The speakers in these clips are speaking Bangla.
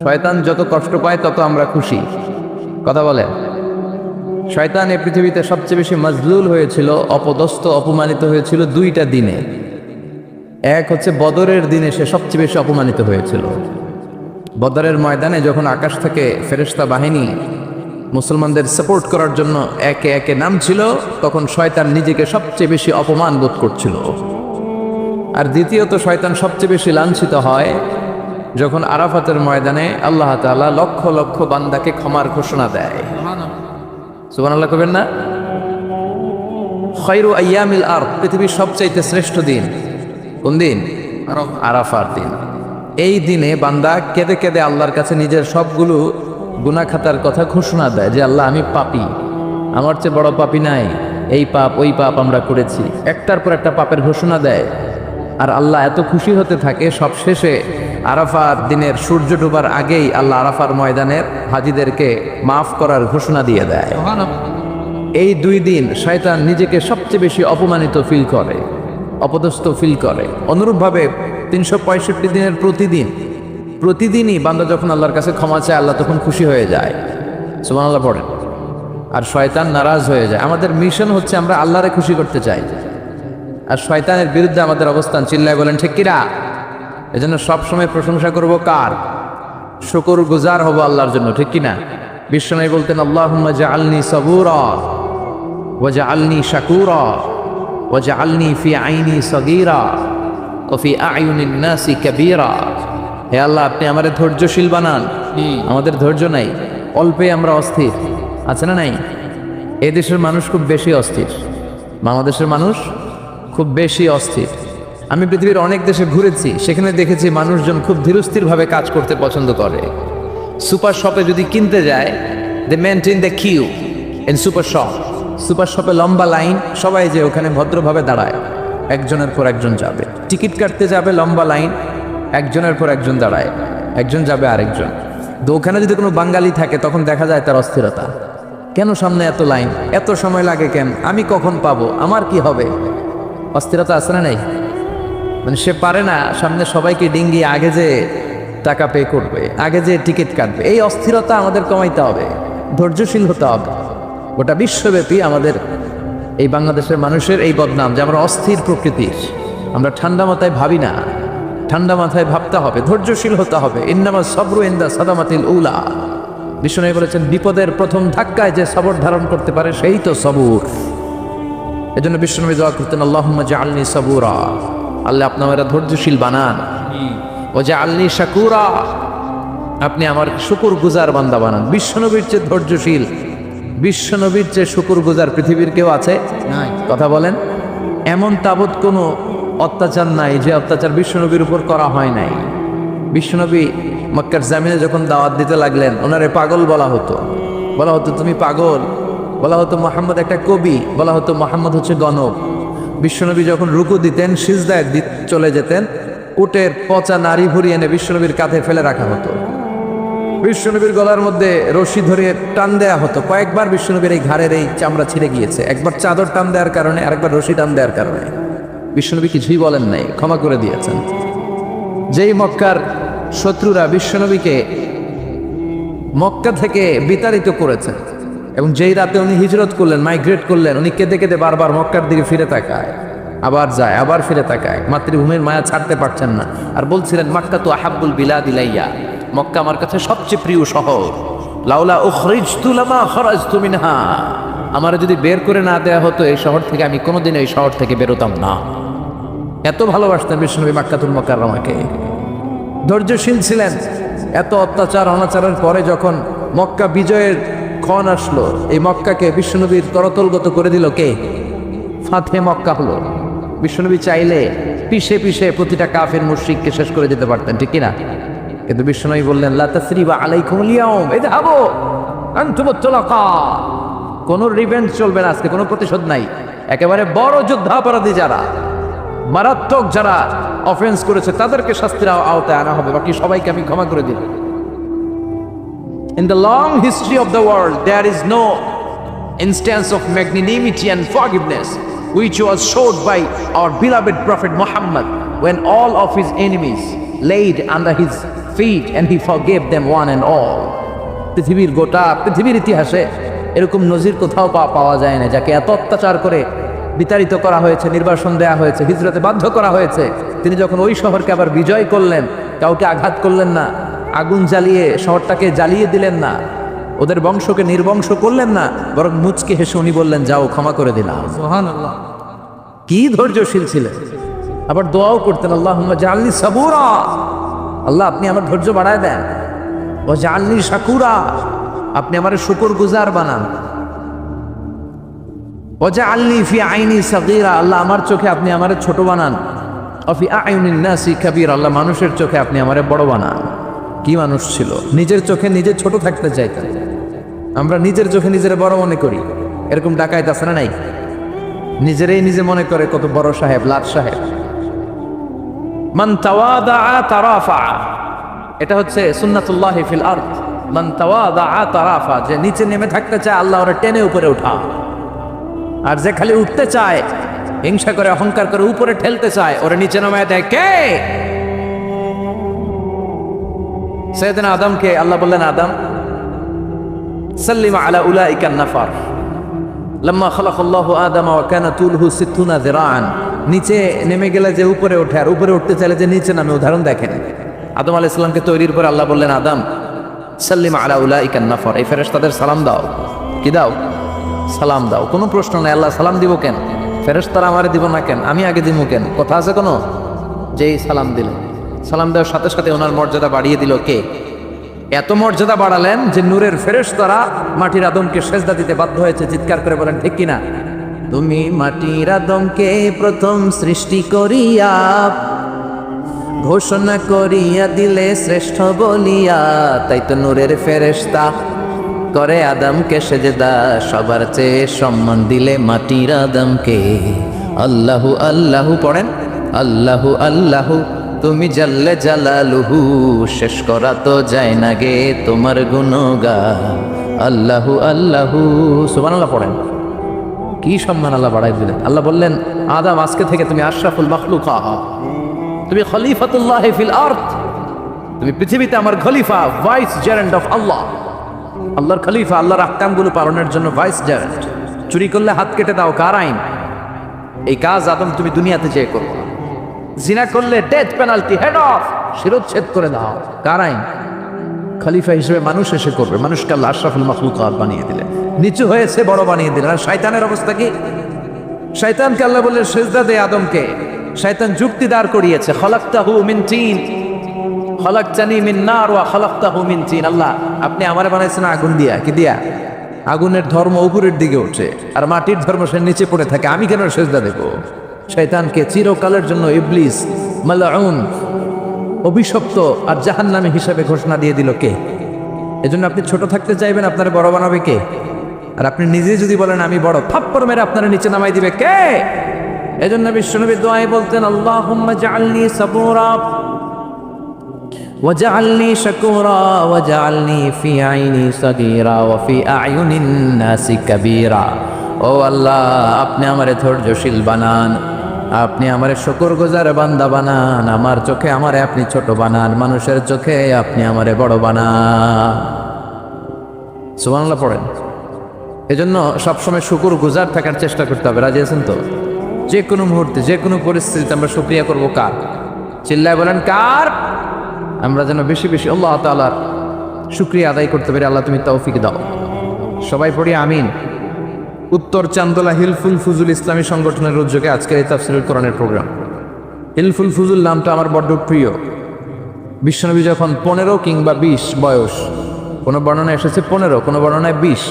শয়তান যত কষ্ট পায় তত আমরা খুশি। কথা বলেন, শয়তান এই পৃথিবীতে সবচেয়ে বেশি মজলুল হয়েছিল, অপদস্থ অপমানিত হয়েছিল দুইটা দিনে। এক হচ্ছে বদরের দিনে সে সবচেয়ে বেশি অপমানিত হয়েছিল। বদরের ময়দানে যখন আকাশ থেকে ফেরেশতা বাহিনী মুসলমানদের সাপোর্ট করার জন্য একে একে নামছিল, তখন শয়তান নিজেকে সবচেয়ে বেশি অপমান বোধ করছিল। আর দ্বিতীয়ত শয়তান সবচেয়ে বেশি লাঞ্ছিত হয় যখন আরাফাতের ময়দানে আল্লাহ তাআলা লক্ষ লক্ষ বান্দাকে ক্ষমার ঘোষণা দেয়। সুবহানাল্লাহ কবেন না? খায়রু আইয়ামিল আরদ, পৃথিবীর সবচাইতে শ্রেষ্ঠ দিন কোন দিন? আরাফার দিন। এই দিনে বান্দা কেঁদে কেঁদে আল্লাহর কাছে নিজের সবগুলো গুনাহ খাতার কথা ঘোষণা দেয় যে আল্লাহ আমি পাপী, আমার চেয়ে বড় পাপী নাই, এই পাপ ওই পাপ আমরা করেছি, একটার পর একটা পাপের ঘোষণা দেয়। আর আল্লাহ এত খুশি হতে থাকে, সব শেষে আরাফার দিনের সূর্য ডোবার আগেই আল্লাহ আরাফার ময়দানের হাজীদেরকে মাফ করার ঘোষণা দিয়ে দেয়। এই দুই দিন শয়তান নিজেকে সবচেয়ে বেশি অপমানিত ফিল করে, অপদস্থ ফিল করে। অনুরূপভাবে 365 দিনের প্রতিদিনই বান্দা যখন আল্লাহর কাছে ক্ষমা চায়, আল্লাহ তখন খুশি হয়ে যায়। সুবহানাল্লাহ পড়েন। আর শয়তান নারাজ হয়ে যায়। আমাদের মিশন হচ্ছে আমরা আল্লাহরে খুশি করতে চাই, আর শয়তানের বিরুদ্ধে আমাদের অবস্থান। চিল্লায় বলেন ঠিক কিনা? এজন্য সবসময় প্রশংসা করব কার? শুকর গুজার হব আল্লাহর জন্য, ঠিক কিনা? বিশ্বনবী বলতেন আল্লাহুম্মা জাআলনি সাবুরা ওয়া জাআলনি শাকুরা ওয়া জাআলনি ফি আইনি সাগীরা ওয়া ফি আ'য়ুনিন নাসি কাবীরা। হে আল্লাহ, আপনি আমাদের ধৈর্যশীল বানান। আমাদের ধৈর্য নাই, অল্পে আমরা অস্থির। আছে না নাই? এই দেশের মানুষ খুব বেশি অস্থির, বাংলাদেশের মানুষ খুব বেশি অস্থির। আমি পৃথিবীর অনেক দেশে ঘুরেছি, সেখানে দেখেছি মানুষজন খুব ধীরস্থিরভাবে কাজ করতে পছন্দ করে। সুপার শপে যদি কিনতে যায়, they maintain the queue in super shop. Super শপে লম্বা লাইন, সবাই যে ওখানে ভদ্রভাবে দাঁড়ায়, একজনের পর একজন যাবে। টিকিট কাটতে যাবে, লম্বা লাইন, একজনের পর একজন দাঁড়ায়, একজন যাবে আরেকজন। তো ওখানে যদি কোনো বাঙালি থাকে তখন দেখা যায় তার অস্থিরতা। কেন সামনে এত লাইন, এত সময় লাগে কেন, আমি কখন পাবো, আমার কি হবে? অস্থিরতা আছে না নেই? মানে সে পারে না সামনে সবাইকে ডিঙ্গিয়ে আগে যে টাকা পে করবে, আগে যে টিকিট কাটবে। এই অস্থিরতা আমাদের কমাইতে হবে, ধৈর্যশীল হতে হবে। গোটা বিশ্বব্যাপী আমাদের এই বাংলাদেশের মানুষের এই বদনাম যে আমরা অস্থির প্রকৃতির, আমরা ঠান্ডা মাথায় ভাবি না। ঠান্ডা মাথায় ভাবতে হবে, ধৈর্যশীল হতে হবে। ইন্নামা সবরু ইনদা সাদামাতিল উলা। বিষ্ণু বলেছেন বিপদের প্রথম ধাক্কায় যে সবর ধারণ করতে পারে সেই তো সবুর। এজন্য বিশ্বনবী দোয়া করতেন আল্লাহুম্মা জাআলনি সাবুরা, আল্লাহ আপনি আমাকে ধৈর্যশীল বানান। ও জাআলনি শাকুরা, আপনি আমার শুকর গুজার বান্দা বানান। বিশ্বনবীর চেয়ে ধৈর্যশীল, বিশ্বনবীর চেয়ে শুকর গুজার পৃথিবীর কেউ আছে? নাই। কথা বলেন। এমন তাবৎ কোনো অত্যাচার নাই যে অত্যাচার বিশ্বনবীর উপর করা হয় নাই। বিশ্বনবী মক্কার জামিনে যখন দাওয়াত দিতে লাগলেন, ওনারে পাগল বলা হতো, বলা হতো তুমি পাগল, বলা হতো মোহাম্মদ একটা কবি, বলা হতো মোহাম্মদ হচ্ছে গণক। বিশ্বনবী যখন রুকু দিতেন, সিজদায় চলে যেতেন, উটের পচা নারী ভুড়ি এনে বিশ্বনবীর কাঁধে ফেলে রাখা হতো। বিশ্বনবীর গলার মধ্যে রশি ধরে টান দেয়া হতো। কয়েকবার বিশ্বনবীর এই ঘাড়ের এই চামড়া ছিঁড়ে গিয়েছে, একবার চাদর টান দেওয়ার কারণে, আরেকবার রশি টান দেওয়ার কারণে। বিশ্বনবী কিছুই বলেন নাই, ক্ষমা করে দিয়েছেন। যেই মক্কার শত্রুরা বিশ্বনবীকে মক্কা থেকে বিতাড়িত করেছেন, এবং যেই রাতে উনি হিজরত করলেন, মাইগ্রেট করলেন, উনি কেঁদে কেঁদে বারবার মক্কার দিকে ফিরে তাকায়, আবার যায়, আবার ফিরে তাকায়, মাতৃভূমির মায়া ছাড়তে পারছেন না। আর বলছিলেন মক্কা তো আহাব্বুল বিলাদ ইলাইয়া, মক্কা আমার কাছে সবচেয়ে প্রিয় শহর। লাউলা উখরিজতু লামা খরাজতু মিনহা, আমার যদি বের করে না দেয়া হতো এই শহর থেকে, আমি কোনোদিন এই শহর থেকে বেরোতাম না। এত ভালোবাসতেন বিশ্বনবী মক্কাতুল মুকাররমাকে। ধৈর্যশীল ছিলেন। এত অত্যাচার অনাচারের পরে যখন মক্কা বিজয়ের ক্ষণ আসলো, এই মক্কাকে বিশ্বনবীর করতলগত করে দিল কে? ফাতহে মক্কা হলো। বিশ্বনবী চাইলে পিষে পিষে প্রতিটা কাফের মুশরিককে শেষ করে দিতে পারতেন, ঠিক কিনা? কিন্তু বিশ্বনবী বললেন লা তাসরিবা আলাইকুমুল ইয়াউম ইযহাবু আনতুমুত তুলাকা। কোনো রিভেঞ্জ চলবে না আজকে, কোনো প্রতিশোধ নাই। একেবারে বড় যুদ্ধাপরাধী যারা, মারাত্মক যারা অফেন্স করেছে, তাদেরকে শাস্তির আওতায় আনা হবে, বাকি সবাইকে আমি ক্ষমা করে দিলাম। In the long history of the world, there is no instance of magnanimity and forgiveness which was showed by our beloved Prophet Muhammad when all of his enemies laid under his feet and he forgave them one and all. পৃথিবীর ইতিহাসে এরকম নজির কোথাও পাওয়া যায় না, যাকে এত অত্যাচার করে বিতাড়িত করা হয়েছে, নির্বাসন দেওয়া হয়েছে, হিজরতে বাধ্য করা হয়েছে, তিনি যখন ওই শহরকে আবার বিজয় করলেন, কাউকে আঘাত করলেন না, আগুন জ্বালিয়ে শহরটাকে জ্বালিয়ে দিলেন না, ওদের বংশকে নির্বংশ করলেন না, বরং মুচকে হেসে উনি বললেন, যাও ক্ষমা করে দিলাম। সুবহানাল্লাহ, কি ধৈর্যশীল ছিলেন। আবার দোয়াও করতেন, আল্লাহুম্মা জাআলনি সাবুরা, আল্লাহ আপনি আমার ধৈর্য বাড়ায় দেন, ও জাআলনি শাকুরা, আপনি আমার শুকরগুজার বানান, ও জাআলনি ফি আইনি সাগীরা, আল্লাহ আমার চোখে আপনি আমারে ছোট বানান, ও ফি আয়ুনিন নাসি কাবীরা, আল্লাহ মানুষের চোখে আপনি আমারে বড় বানান। কি মানুষ ছিল, নিজের চোখে নিজে ছোট থাকতে চাইতেন। আমরা নিজের চোখে নিজের বড় মনে করি, এরকম ডাকাইত আছে না নাই? নিজেরাই নিজে মনে করে কত বড় সাহেব, লাট সাহেব। মান তাওয়াদা তারাফা, এটা হচ্ছে সুন্নাতুল্লাহি ফিল আরদ। মান তাওয়াদা তারাফা, যে নিচে নেমে থাকতে চায় আল্লাহ ওরা টেনে উপরে উঠা, আর যে খালি উঠতে চায়, হিংসা করে অহংকার করে উপরে ঠেলতে চায়, ওরা নিচে নামায় দেয়। কে? সাইয়েদনা আদমকে আল্লাহ বললেন, আদম সাল্লিম আলা উলাইকা নাফার লাম্মা খালাকাল্লাহু আদামা ওয়া কানা তুলহু 60 যিরাআন। নিচে নেমে গেলে যে উপরে ওঠে, আর উপরে উঠতে চাইলে যে নিচে নামে। উদাহরণ দেখেন, আদম আলাইহিস সালামকে তৈরির পর আল্লাহ বললেন, আদম সাল্লিম আলা উলাইকা নাফার, এই ফেরেশতাদের সালাম দাও। কি দাও? সালাম দাও। কোনো প্রশ্ন নাই, আল্লাহ সালাম দিব কেন? ফেরেশতারা আমারে দিব না কেন? আমি আগে দিব কেন? কথা আছে কোনো? যেই সালাম দিলেন, সালাম দেওয়ার সাথে সাথে ওনার মর্যাদা বাড়িয়ে দিল কে? এত মর্যাদা বাড়ালেন যে নূরের ফেরেশতারা মাটির আদমকে সেজদা দিতে বাধ্য হয়েছে। চিৎকার করে বলেন, ঠিক কিনা? তুমি মাটির আদমকে প্রথম সৃষ্টি করিয়া ঘোষণা করিয়া দিলে শ্রেষ্ঠ বলিয়া, তাই তো নূরের ফেরেশতা করে আদমকে সেজদা, সবার চেয়ে সম্মান দিলে মাটির আদমকে। আল্লাহু আল্লাহু পড়েন, আল্লাহু আল্লাহু তুমি জাল্লে জালালুহু, শেষ করা তো যায় না গে তোমার গুণগান। আল্লাহু আল্লাহু, সুবহানাল্লাহ পড়েন। কি সম্মান আল্লাহ বাড়াই দিলেন। আল্লাহ বললেন, আদম আজকে থেকে তুমি আশরাফুল মাখলুকাত, তুমি খলিফাতুল্লাহ ফিল আরদ, তুমি পৃথিবীতে আমার খলিফা, ভাইস জেরেন্ট অফ আল্লাহ। আল্লাহর খলিফা, আল্লাহর আহকামগুলো পালনের জন্য ভাইস জেরেন্ট। চুরি করলে হাত কেটে দাও, কার আইন? এই কাজ আদম তুমি দুনিয়াতে চেয়ে করো। জিনা করলে ডেথ পেনাল্টি, হেড অফ, শিরোচ্ছেদ করে দাও, কার আইন? খলিফা হিসেবে মানুষ এসে করবে। মানুষকে আল্লাহ আশরাফুল মাখলুকাত বানিয়ে দিলেন, নিচু হয়েছে বড় বানিয়ে দিলেন। আর শয়তানের অবস্থা কি? শয়তানকে আল্লাহ বললেন সেজদা দে আদমকে। শয়তান যুক্তি দাঁড় করিয়েছে, খলাকতাহু মিন তিন খলাকতানি মিন নার ওয়া খলাকতাহু মিন তিন। আল্লাহ আপনি আমারে বানাইছেন আগুন দিয়া। কি দিয়া? আগুনের ধর্ম উপরের দিকে ওঠে, আর মাটির ধর্ম সে নিচে পড়ে থাকে। আমি কেন সেজদা দেব? শয়তানকে চিরকালের জন্য ইবলিস মালউন, অভিশপ্ত আর জাহান্নামী হিসাবে ঘোষণা দিয়ে দিল কে? এজন্য আপনি ছোট থাকতে চাইবেন, আপনার বড় বানাবে কে? আর আপনি নিজে যদি বলেন আমি বড়, থাপ্পড় মেরে আপনারা নিচে নামাই দিবে কে? এজন্য বিশ্বনবী দোয়ায় বলতেন, আল্লাহুম্মা জাআলনি সাবুরা ওয়াজআলনি শাকুরা ওয়াজআলনি ফি আইনি সাগীরা ওয়া ফি আয়ুনিন নাসি কাবীরা। ও আল্লাহ, আপনি আমারে ধৈর্যশীল বানান, আপনি আমারে শুকরগুজার বান্দা বানান, আমার চোখে আমারে আপনি ছোট বানান, মানুষের চোখে আপনি আমারে বড় বানান। সুবহানাল্লাহ পড়েন। এজন্য সবসময় শুকরগুজার থাকার চেষ্টা করতে হবে। রাজি আছেন তো? যে কোনো মুহূর্তে, যে কোনো পরিস্থিতিতে আমরা শুকরিয়া করব কার? চিল্লায় বলেন কার? আমরা যেন বেশি বেশি আল্লাহ তাআলার শুকরিয়া আদায় করতে পারি। আল্লাহ তুমি তৌফিক দাও। সবাই পড়ি আমিন। উত্তর চান্দোলা হিলফুল ফুজুল ইসলামী সংগঠনের উদ্যোগে আজকের এই তাফসীরুল কোরআনের প্রোগ্রাম। হিলফুল ফুজুল নামটা আমার বড্ড প্রিয়। বিশ্বনবী যখন 15 কিংবা 20 বয়স, কোনো বর্ণনায় এসেছে 15, কোনো বর্ণনায় 20,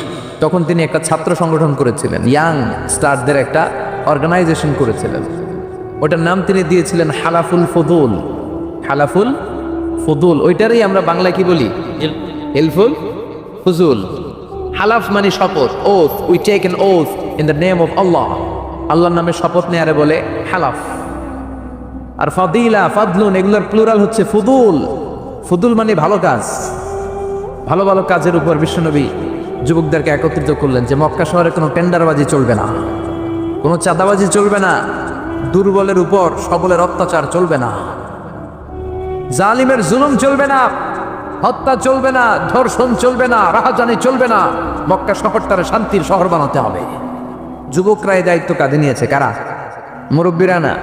তখন তিনি একটা ছাত্র সংগঠন করেছিলেন, ইয়াং স্টারদের একটা অর্গানাইজেশন করেছিলেন। ওটার নাম তিনি দিয়েছিলেন হালাফুল ফুদুল। হালাফুল ফুদুল, ওইটারই আমরা বাংলায় কি বলি? হিলফুল ফুজুল। হালাফ মানে শপথ, oath. We take an oath in the name of Allah. আল্লাহর নামে শপথ নেয়ারে বলে হালাফ। আর ফাদিলা, ফাদলুন, এগুলোর প্লুরাল হচ্ছে ফুদুল। ফুদুল মানে ভালো কাজ। ভালো ভালো কাজের উপর বিশ্বনবী যুবকদেরকে একত্রিত করলেন যে মক্কা শহরে কোনো টেন্ডারবাজি চলবে না, কোনো চাঁদাবাজি চলবে না, দুর্বলের উপর সবলের অত্যাচার চলবে না। জালিমের জুলুম চলবে না, হত্যা চলবে না, ধর্ষণ চলবে না, রাহাজানি চলবে না। মক্কা শহরটারে শান্তির শহর বানাতে হবে। যুবকরা এই দায়িত্ব কাঁধে নিয়েছে। কারা? মুরব্বীরা না,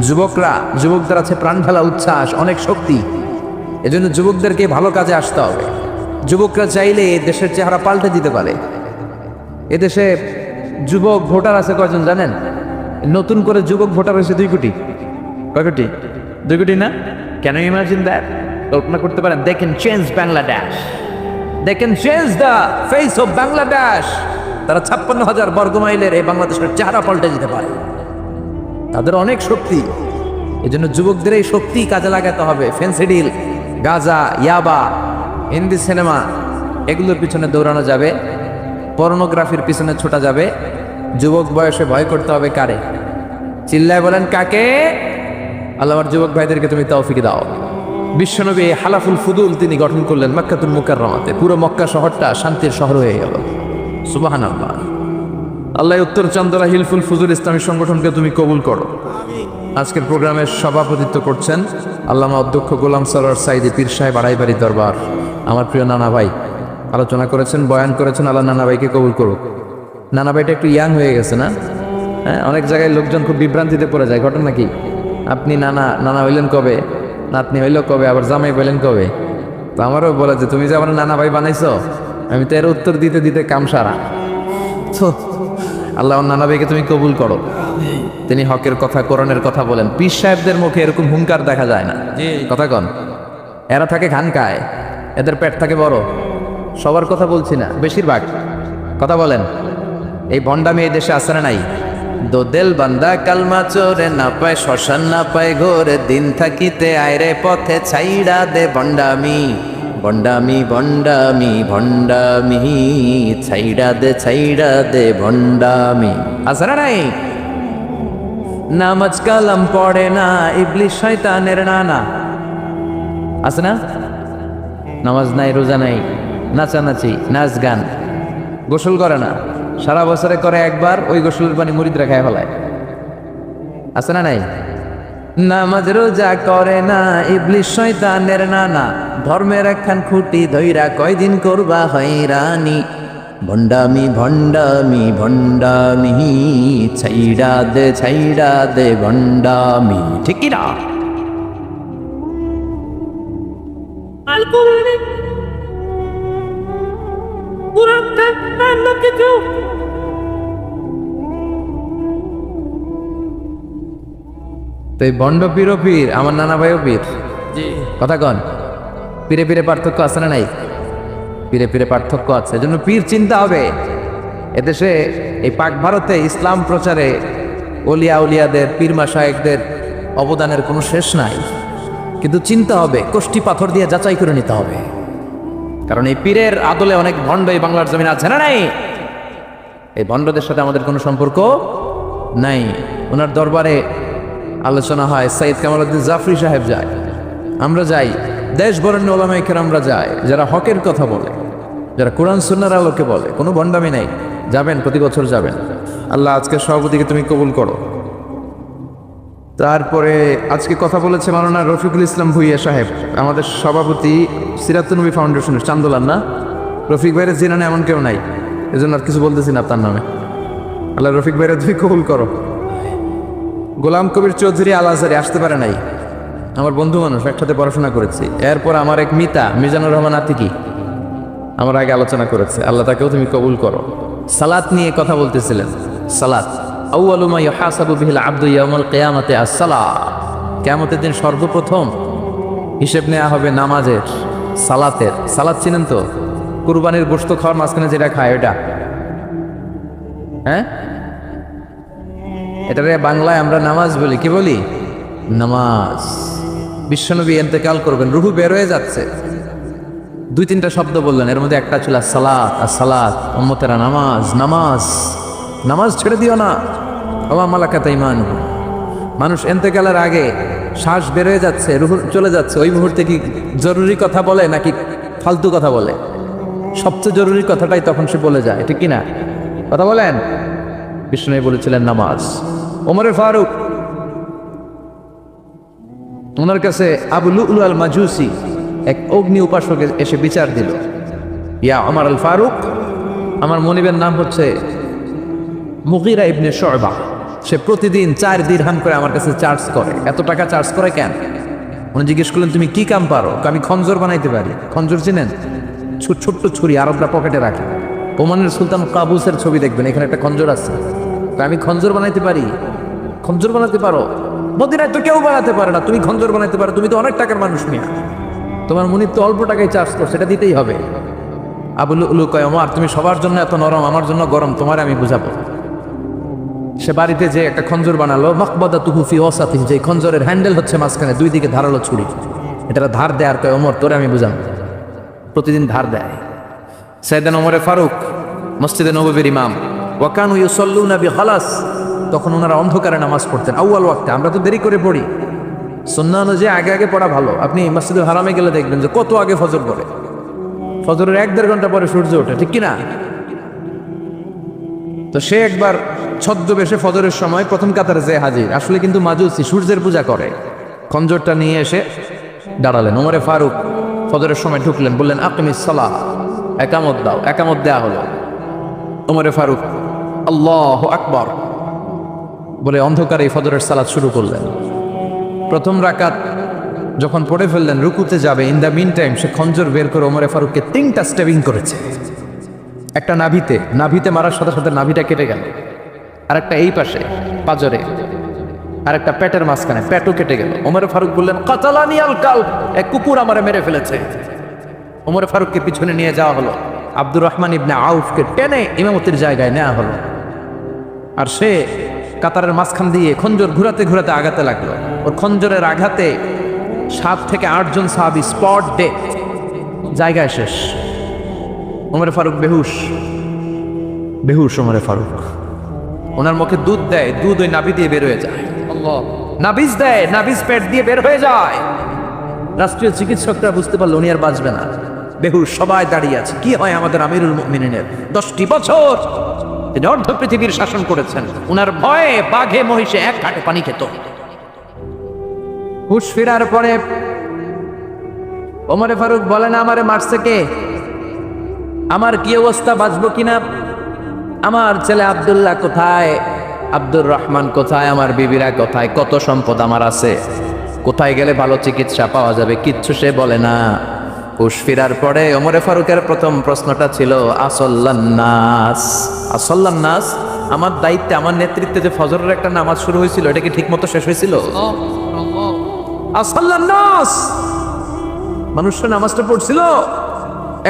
যুবকরা। যুবকদের আছে প্রাণ ঢালা উচ্ছ্বাস, অনেক শক্তি। এজন্য যুবকদেরকে ভালো কাজে আসতে হবে। যুবকরা চাইলে দেশের চেহারা পাল্টে দিতে পারে। এদেশে যুবক ভোটার আছে কয়জন জানেন? নতুন করে যুবক ভোটার হয়েছে 2 কোটি। কয় কোটি? 2 কোটি না? Can you imagine that? কল্পনা করতে পারেন? They can change Bangladesh, they can change the face of Bangladesh. তারা 56,000 বর্গমাইলের এই বাংলাদেশের চেহারা পাল্টে দিতে পারে। তাদের অনেক শক্তি। এই জন্য যুবকদের এই শক্তি কাজে লাগাতে হবে। ফেন্সিডিল, গাঁজা, ইয়াবা, হিন্দি সিনেমা এগুলোর পিছনে দৌড়ানো যাবে, পর্নোগ্রাফির পিছনে ছোটা যাবে। যুবক বয়সে ভয় করতে হবে কারে? চিল্লায় বলেন কাকে? আল্লাহ আমার যুবক ভাইদেরকে তুমি তৌফিক দাও। বিশ্বনবী হালাফুল ফুদুল তিনি গঠন করলেন মক্কাতুল মুকাররমাতে। পুরো মক্কা শহরটা শান্তির শহর হয়ে গেল। সুবহানাল্লাহ। আল্লাহ উত্তর চন্দরা হিলফুল ফুজুল ইসলামী সংগঠনকে তুমি কবুল করো। আজকের প্রোগ্রামের সভাপতিত্ব করছেন আল্লামা অধ্যক্ষ গোলাম সরোয়ার সাইদি পীর সাহেব আড়াইবাড়ি দরবার। আমার প্রিয় নানা ভাই আলোচনা করেছেন, বয়ান করেছেন। আল্লাহ নানা ভাইকে কবুল করুক। নানা ভাইটা একটু ইয়াং হয়ে গেছে না? হ্যাঁ, অনেক জায়গায় লোকজন খুব বিভ্রান্তিতে পড়ে যায়। ঘটনা কি? আপনি নানা হইলেন কবে, নাতনি হইল কবে, আবার জামাই বললেন কবে। তো আমারও বলে যে তুমি যে আমার নানা ভাই বানাইছো, আমি তো এর উত্তর দিতে দিতে কাম সারা। তো আল্লাহ নানা ভাইকে তুমি কবুল করো। তিনি হকের কথা, কোরআনের কথা বলেন। পীর সাহেবদের মুখে এরকম হুঙ্কার দেখা যায় না। কথা কন। এরা থাকে খানকায়, এদের পেট থাকে বড়। সবার কথা বলছি না, বেশিরভাগ কথা বলেন। এই ভণ্ডামি এই দেশে আসে না নাই? দোদেল বান্দা কালমা চোরে না পায়, শ্মশান না পায় ঘোরে, দিন থাকিতে আয়রে পথে ছাইড়া দে ভণ্ডামি, ভণ্ডামি ভণ্ডামি ভণ্ডামি, ছাইড়া দে ভণ্ডামি। আছে না নাই? নামাজ কালাম পড়ে না, ইবলিশ শয়তানের নানা। আছে না? নামাজ নাই, রোজা নাই, নাচানাচি, নাচ গান, গোসল করে না, সারা বছরে করে একবার, ওই গোসলের পানি মুরিদরা খায় ফেলায়। আছে না নাই? নামাজ রোজা করে না, ইবলিশ শয়তানের নানা, ধর্মের একখান খুঁটি ধইরা কয়দিন করবা হয়রানি, ভণ্ডামি ভণ্ডামি ভণ্ডামি, ছাইড়া দে ভণ্ডামি। ঠিক কি না? তো এই ভণ্ড পীর ও পীর, আমার নানা ভাইও পীর। কথা কন। পীরে পীরে পার্থক্য আছে না নাই? পীরে পীরে পার্থক্য আছে। এজন্য পীর চিন্তা হবে। এদেশে এই পাক ভারতে ইসলাম প্রচারে ওলিয়া উলিয়াদের, পীর মাশায়েখদের অবদানের কোনো শেষ নাই। কিন্তু চিন্তা হবে, কষ্টি পাথর দিয়ে যাচাই করে নিতে হবে। কারণ এই পীরের আদলে অনেক ভণ্ড এই বাংলার জমিন আছে না নাই? এই ভণ্ডদের সাথে আমাদের কোনো সম্পর্ক নাই। ওনার দরবারে আলোচনা হয়, সৈয়দ কামালউদ্দিন জাফরি সাহেব যায়, আমরা যাই, দেশ বরেণ্য ওলামায়ে কেরামরা যায়, যারা হকের কথা বলে, যারা কোরআন সুন্নাহর আলোকে বলে। কোনো ভণ্ডামি নাই। যাবেন, প্রতি বছর যাবেন। আল্লাহ আজকে সভাপতিকে তুমি কবুল করো। তারপরে আজকে কথা বলেছে মাওলানা রফিকুল ইসলাম ভুইয়া সাহেব, আমাদের সভাপতি সিরাতুন্নবী ফাউন্ডেশনের চান্দোলার। না, রফিক ভাইয়ের জিনানে এমন কেউ নাই, এজন্য আর কিছু বলতেছি না তার নামে। আল্লাহ রফিক ভাইয়ের তুমি কবুল করো। গোলাম কবির চৌধুরী আল আজহারি আসতে পারে নাই, আমার বন্ধু মানুষ, একসাথে পড়াশোনা করেছি। এরপর আমার এক মিতা মিজানুর রহমান আতিকি আমার আগে আলোচনা করেছে। আল্লাহ তাকেও তুমি কবুল করো। সালাত নিয়ে কথা বলতেছিলেন। সালাত আউয়ালু মা ইউহাসাবু বিহিল আবদু ইয়াউমাল কিয়ামাতি আস-সালাত। কিয়ামতের দিন সর্বপ্রথম হিসেব নেওয়া হবে নামাজের, সালাতের। সালাত চিনেন তো? কুরবানির গোশত খাওয়ার মাঝখানে যেটা খায় ওটা, হ্যাঁ, এটারে বাংলায় আমরা নামাজ বলি। কি বলি? নামাজ। বিশ্বনবী ইন্তেকাল করবেন, রুহু বের হয়ে যাচ্ছে, 2-3টা শব্দ বললেন, এর মধ্যে একটা ছিল সালাত। আর সালাত, উম্মতেরা নামাজ, নামাজ, নামাজ ছেড়ে দিও না। ওয়া মালাকাত আইমানুহুম। মানুষ ইন্তেকালের আগে শ্বাস বের হয়ে যাচ্ছে, রুহু চলে যাচ্ছে, ওই মুহূর্তে কি জরুরি কথা বলে নাকি ফালতু কথা বলে? সবচেয়ে জরুরি কথাটাই তখন সে বলে যায়, ঠিক কিনা? কথা বলেন। বিষ্ণু বলেছিলেন নামাজ। ওমরে ফারুক ওনার কাছে আবু লুলু আল মাজুসি এক অগ্নি উপাসক এসে বিচার দিল, ইয়া ওমর আল ফারুক, আমার মনিবের নাম হচ্ছে মুগীরা ইবনে শুবা, সে প্রতিদিন 4 দিরহাম করে আমার কাছে চার্জ করে। এত টাকা চার্জ করে কেন? উনি জিজ্ঞেস করলেন, তুমি কি কাম পারো? আমি খঞ্জর বানাইতে পারি। খঞ্জর চিনেন? ছোট্ট ছুরি, আরবরা পকেটে রাখে। ওমানের সুলতান কাবুসের ছবি দেখবেন, এখানে একটা খঞ্জর আছে। আমি খঞ্জর বানাইতে পারি। খঞ্জর বানাতে পারো? মদিনায় তো কেউ বানাতে পারে না, তুমি খঞ্জর বানাইতে পারো? তুমি তো অনেক টাকার মানুষ মিয়া, তোমার মনিব তো অল্প টাকায় চার্জ করছে, সেটা দিতেই হবে। আবু লুলু কয়, ওমর তুমি সবার জন্য এত নরম, আমার জন্য গরম, তোমার আমি বুঝাবো। সে বাড়িতে যে একটা খঞ্জর বানালো, মাকবাদা তুহুফি ওসাতিন, যে খঞ্জরের হ্যান্ডেল হচ্ছে মাঝখানে, 2 দিকে ধারালো ছুরি, এটা ধার দেয়। আর কয়, ওমর তোরে আমি বুঝাবো। প্রতিদিন ধার দেয়। সাইয়েদনা ওমরে ফারুক মসজিদে নববীর ইমাম, ওয়াকানু ইউসাল্লুনা বিখালাস, তখন ওনারা অন্ধকারে নামাজ পড়তেন আউয়াল ওয়াক্তে। আমরা তো দেরি করে পড়ি, সুন্নাহ অনুযায়ী আগে আগে পড়া ভালো। আপনি মসজিদুল হারামে গেলে দেখবেন যে কত আগে ফজর পড়ে, ফজরের 1-1.5 ঘন্টা পরে সূর্য ওঠে, ঠিক কিনা? তো সে একবার ছদ্মবেশে ফজরের সময় প্রথম কাতারে যে হাজির, আসলে কিন্তু মাজুসি, সূর্যের পূজা করে। খঞ্জরটা নিয়ে এসে দাঁড়ালেন। ওমরে ফারুক ফজরের সময় ঢুকলেন, বললেন আকিমিস সালাহ, একামত দাও। একামত দেয়া হলো। ওমরে ফারুক আল্লাহু আকবার বলে অন্ধকারে ফজরের সালাত শুরু করলেন। প্রথম রাকাত যখন পড়ে ফেললেন, রুকুতে যাবে, ইন দ্য মিন টাইম সে খঞ্জর বের করে ওমরে ফারুককে 3টা স্টেবিং করেছে। একটা নাভিতে মারার সাথে সাথে নাভিটা কেটে গেল, আর একটা এই পাশে পাজরে, আর একটা পেটের মাঝখানে, পেটও কেটে গেল। ওমরে ফারুক বললেন, কাতালানি আল কালব, এক কুকুর আমারে মেরে ফেলেছে। ওমরে ফারুককে পিছনে নিয়ে যাওয়া হলো। আব্দুর রহমান ইবনে আউফকে টেনে ইমামতির জায়গায় নেওয়া হলো। আর সে কাতারের মাঝখান দিয়ে খঞ্জর ঘুরাতে ঘুরাতে আঘাতে লাগলো। ওর খঞ্জরের আঘাতে 7 থেকে 8 জন সাহাবী স্পট ডেথ, জায়গায় শেষ। ওমরে ফারুক বেহুশ। ওমরে ফারুক, ওনার মুখে দুধ দেয়, দুধ ওই নাভি দিয়ে বের হয়ে যায়। নাভিজ দেয়, নাভিজ পেট দিয়ে বের হয়ে যায়। রাষ্ট্রীয় চিকিৎসকরা বুঝতে পারলো উনি আর বাঁচবে না, বেহুশ। সবাই দাঁড়িয়ে আছে। কি হয় আমাদের আমিরুল মুমিনিনের? 10টি বছর তিনি অর্ধ পৃথিবীর শাসন করেছেন, উনার ভয়ে বাঘে মহিষে এক ঘাটে পানি খেত। হুশ ফেরার পরে ওমরে ফারুক বলেন, আমারে মারছে কে? আমার কি অবস্থা, বাঁচবো কিনা? আমার ছেলে আব্দুল্লাহ কোথায়? আব্দুর রহমান কোথায়? আমার বিবিরা কোথায়? কত সম্পদ আমার আছে, কোথায় গেলে ভালো চিকিৎসা পাওয়া যাবে? কিচ্ছু সে বলে না। হুশ ফিরার পরে ওমরে ফারুকের প্রথম প্রশ্নটা ছিল, আসল্লান্নাস, আসল্লান্নাস, আমার দায়িত্বে, আমার নেতৃত্বে যে ফজরের একটা নামাজ শুরু হয়েছিল, এটা কি ঠিক মতো শেষ হয়েছিল? আসল্লান্নাস, মানুষরা নামাজটা পড়ছিল,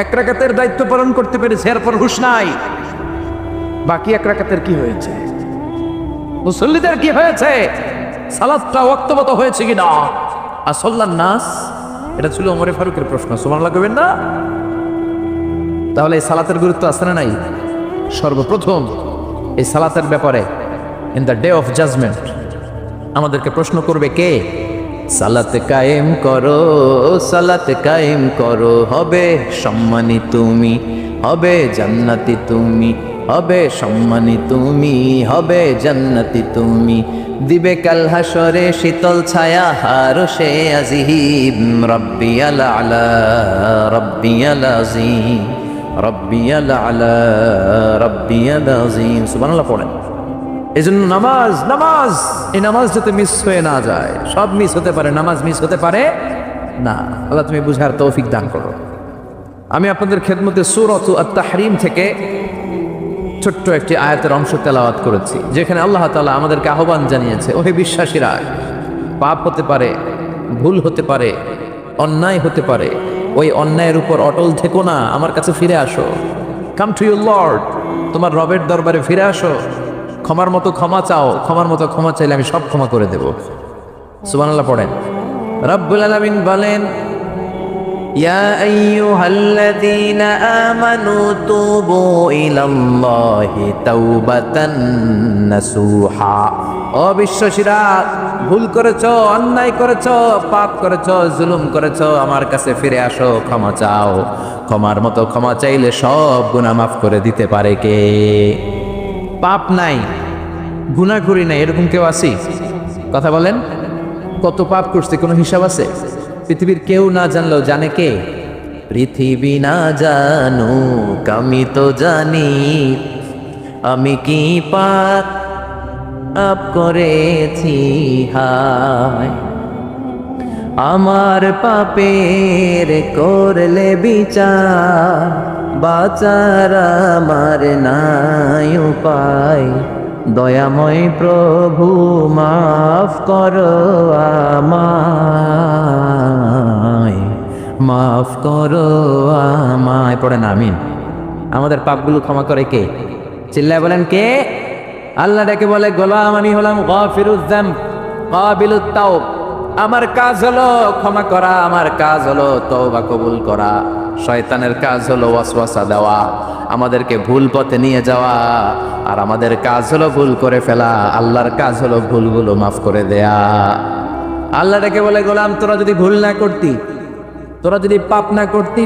1 রাকাতের দায়িত্ব পালন করতে পেরেছে, এরপর হুশ নাই। বাকি 1 রাকাতের কি হয়েছে? মুসল্লিদের কি হয়েছে? সালাতটা ওয়াক্তমতো হয়েছে কিনা? আসল্লান্নাস, এটা ছিল ওমরে ফারুকের প্রশ্ন। সুবহানাল্লাহ কইবেন না? তাহলে এই সালাতের গুরুত্ব আছে না নাই? সর্বপ্রথম এই সালাতের ব্যাপারে in the day of judgement আমাদেরকে প্রশ্ন করবে কে? সালাত কায়েম করো, সালাত কায়েম করো, হবে সম্মানী তুমি, হবে জান্নাতি তুমি, হবে সম্মানী তুমি, হবে জান্নাতি তুমি, দিবে কাল হাসরে শীতল ছায়া হারশে আজিম, রব্বিয়াল আলা, রব্বিয়াল আযীম, রব্বিয়াল আলা, রব্বিয়াল আযীম। সুবহানাল্লাহ পড়েন। এই জন্য নামাজ, এই নামাজ যাতে মিস হয়ে না যায়। সব মিস হতে পারে, নামাজ মিস হতে পারে না। আল্লাহ তুমি বুঝার তৌফিক দান করো। আমি আপনাদের খেদমতে সূরাতু আত-তাহরীম থেকে ছোট্ট একটি আয়াতের অংশ তেলাওয়াত করেছি, যেখানে আল্লাহ তাআলা আমাদেরকে আহ্বান জানিয়েছে, ওহে বিশ্বাসীরা, পাপ হতে পারে, ভুল হতে পারে, অন্যায় হতে পারে, ওই অন্যায়ের উপর অটল থেকো না, আমার কাছে ফিরে আসো। কাম টু ইউর লর্ড, তোমার রবের দরবারে ফিরে আসো, ক্ষমার মতো ক্ষমা চাও, ক্ষমার মতো ক্ষমা চাইলে আমি সব ক্ষমা করে দেব। সুবহানাল্লাহ পড়েন। রব্বুল আলামিন বলেন, ইয়া আইয়ুহাল্লাযীনা আমানু তুবু ইলাল্লাহি তাওবাতান নাসুহা। ও বিশ্বাসীরা, ভুল করেছো, অন্যায় করেছো, পাপ করেছো, জুলুম করেছো, আমার কাছে ফিরে আসো, ক্ষমা চাও। ক্ষমার মতো ক্ষমা চাইলে সব গুনাহ মাফ করে দিতে পারে কে? পাপ নাই, গুনাহখুরি নাই, এরকম কেউ আছি? কথা বলেন। কত পাপ করছি কোনো হিসাব আছে? পৃথিবীর কেউ না জানলেও জানে কে? পৃথিবী না জানুক আমি তো জানি, আমি কি পাপ করেছি হায়। আমার পাপের করলে বিচার, বাঁচার আমার নাই উপায়। দয়াময় প্রভু মাফ করো আমায়, মাফ করো আমায়। পড়েন আমিন। আমাদের পাপগুলো ক্ষমা করে কে? চিল্লায় বলেন কে? আল্লাহ ডেকে বলে, গোলাম আমি হলাম গাফিরুজ যামব কাবিলুত তাওব। আমার কাজ হলো ক্ষমা করা, আমার কাজ হলো তওবা কবুল করা। শয়তানের কাজ হলো ওয়াসওয়াসা দেওয়া, আমাদেরকে ভুল পথে নিয়ে যাওয়া। আর আমাদের কাজ হলো ভুল করে ফেলা, আল্লাহর কাজ হলো ভুলগুলো মাফ করে দেয়া। আল্লাহ ডেকে বলে, গোলাম তোরা যদি ভুল না করতি, তোরা যদি পাপ না করতি,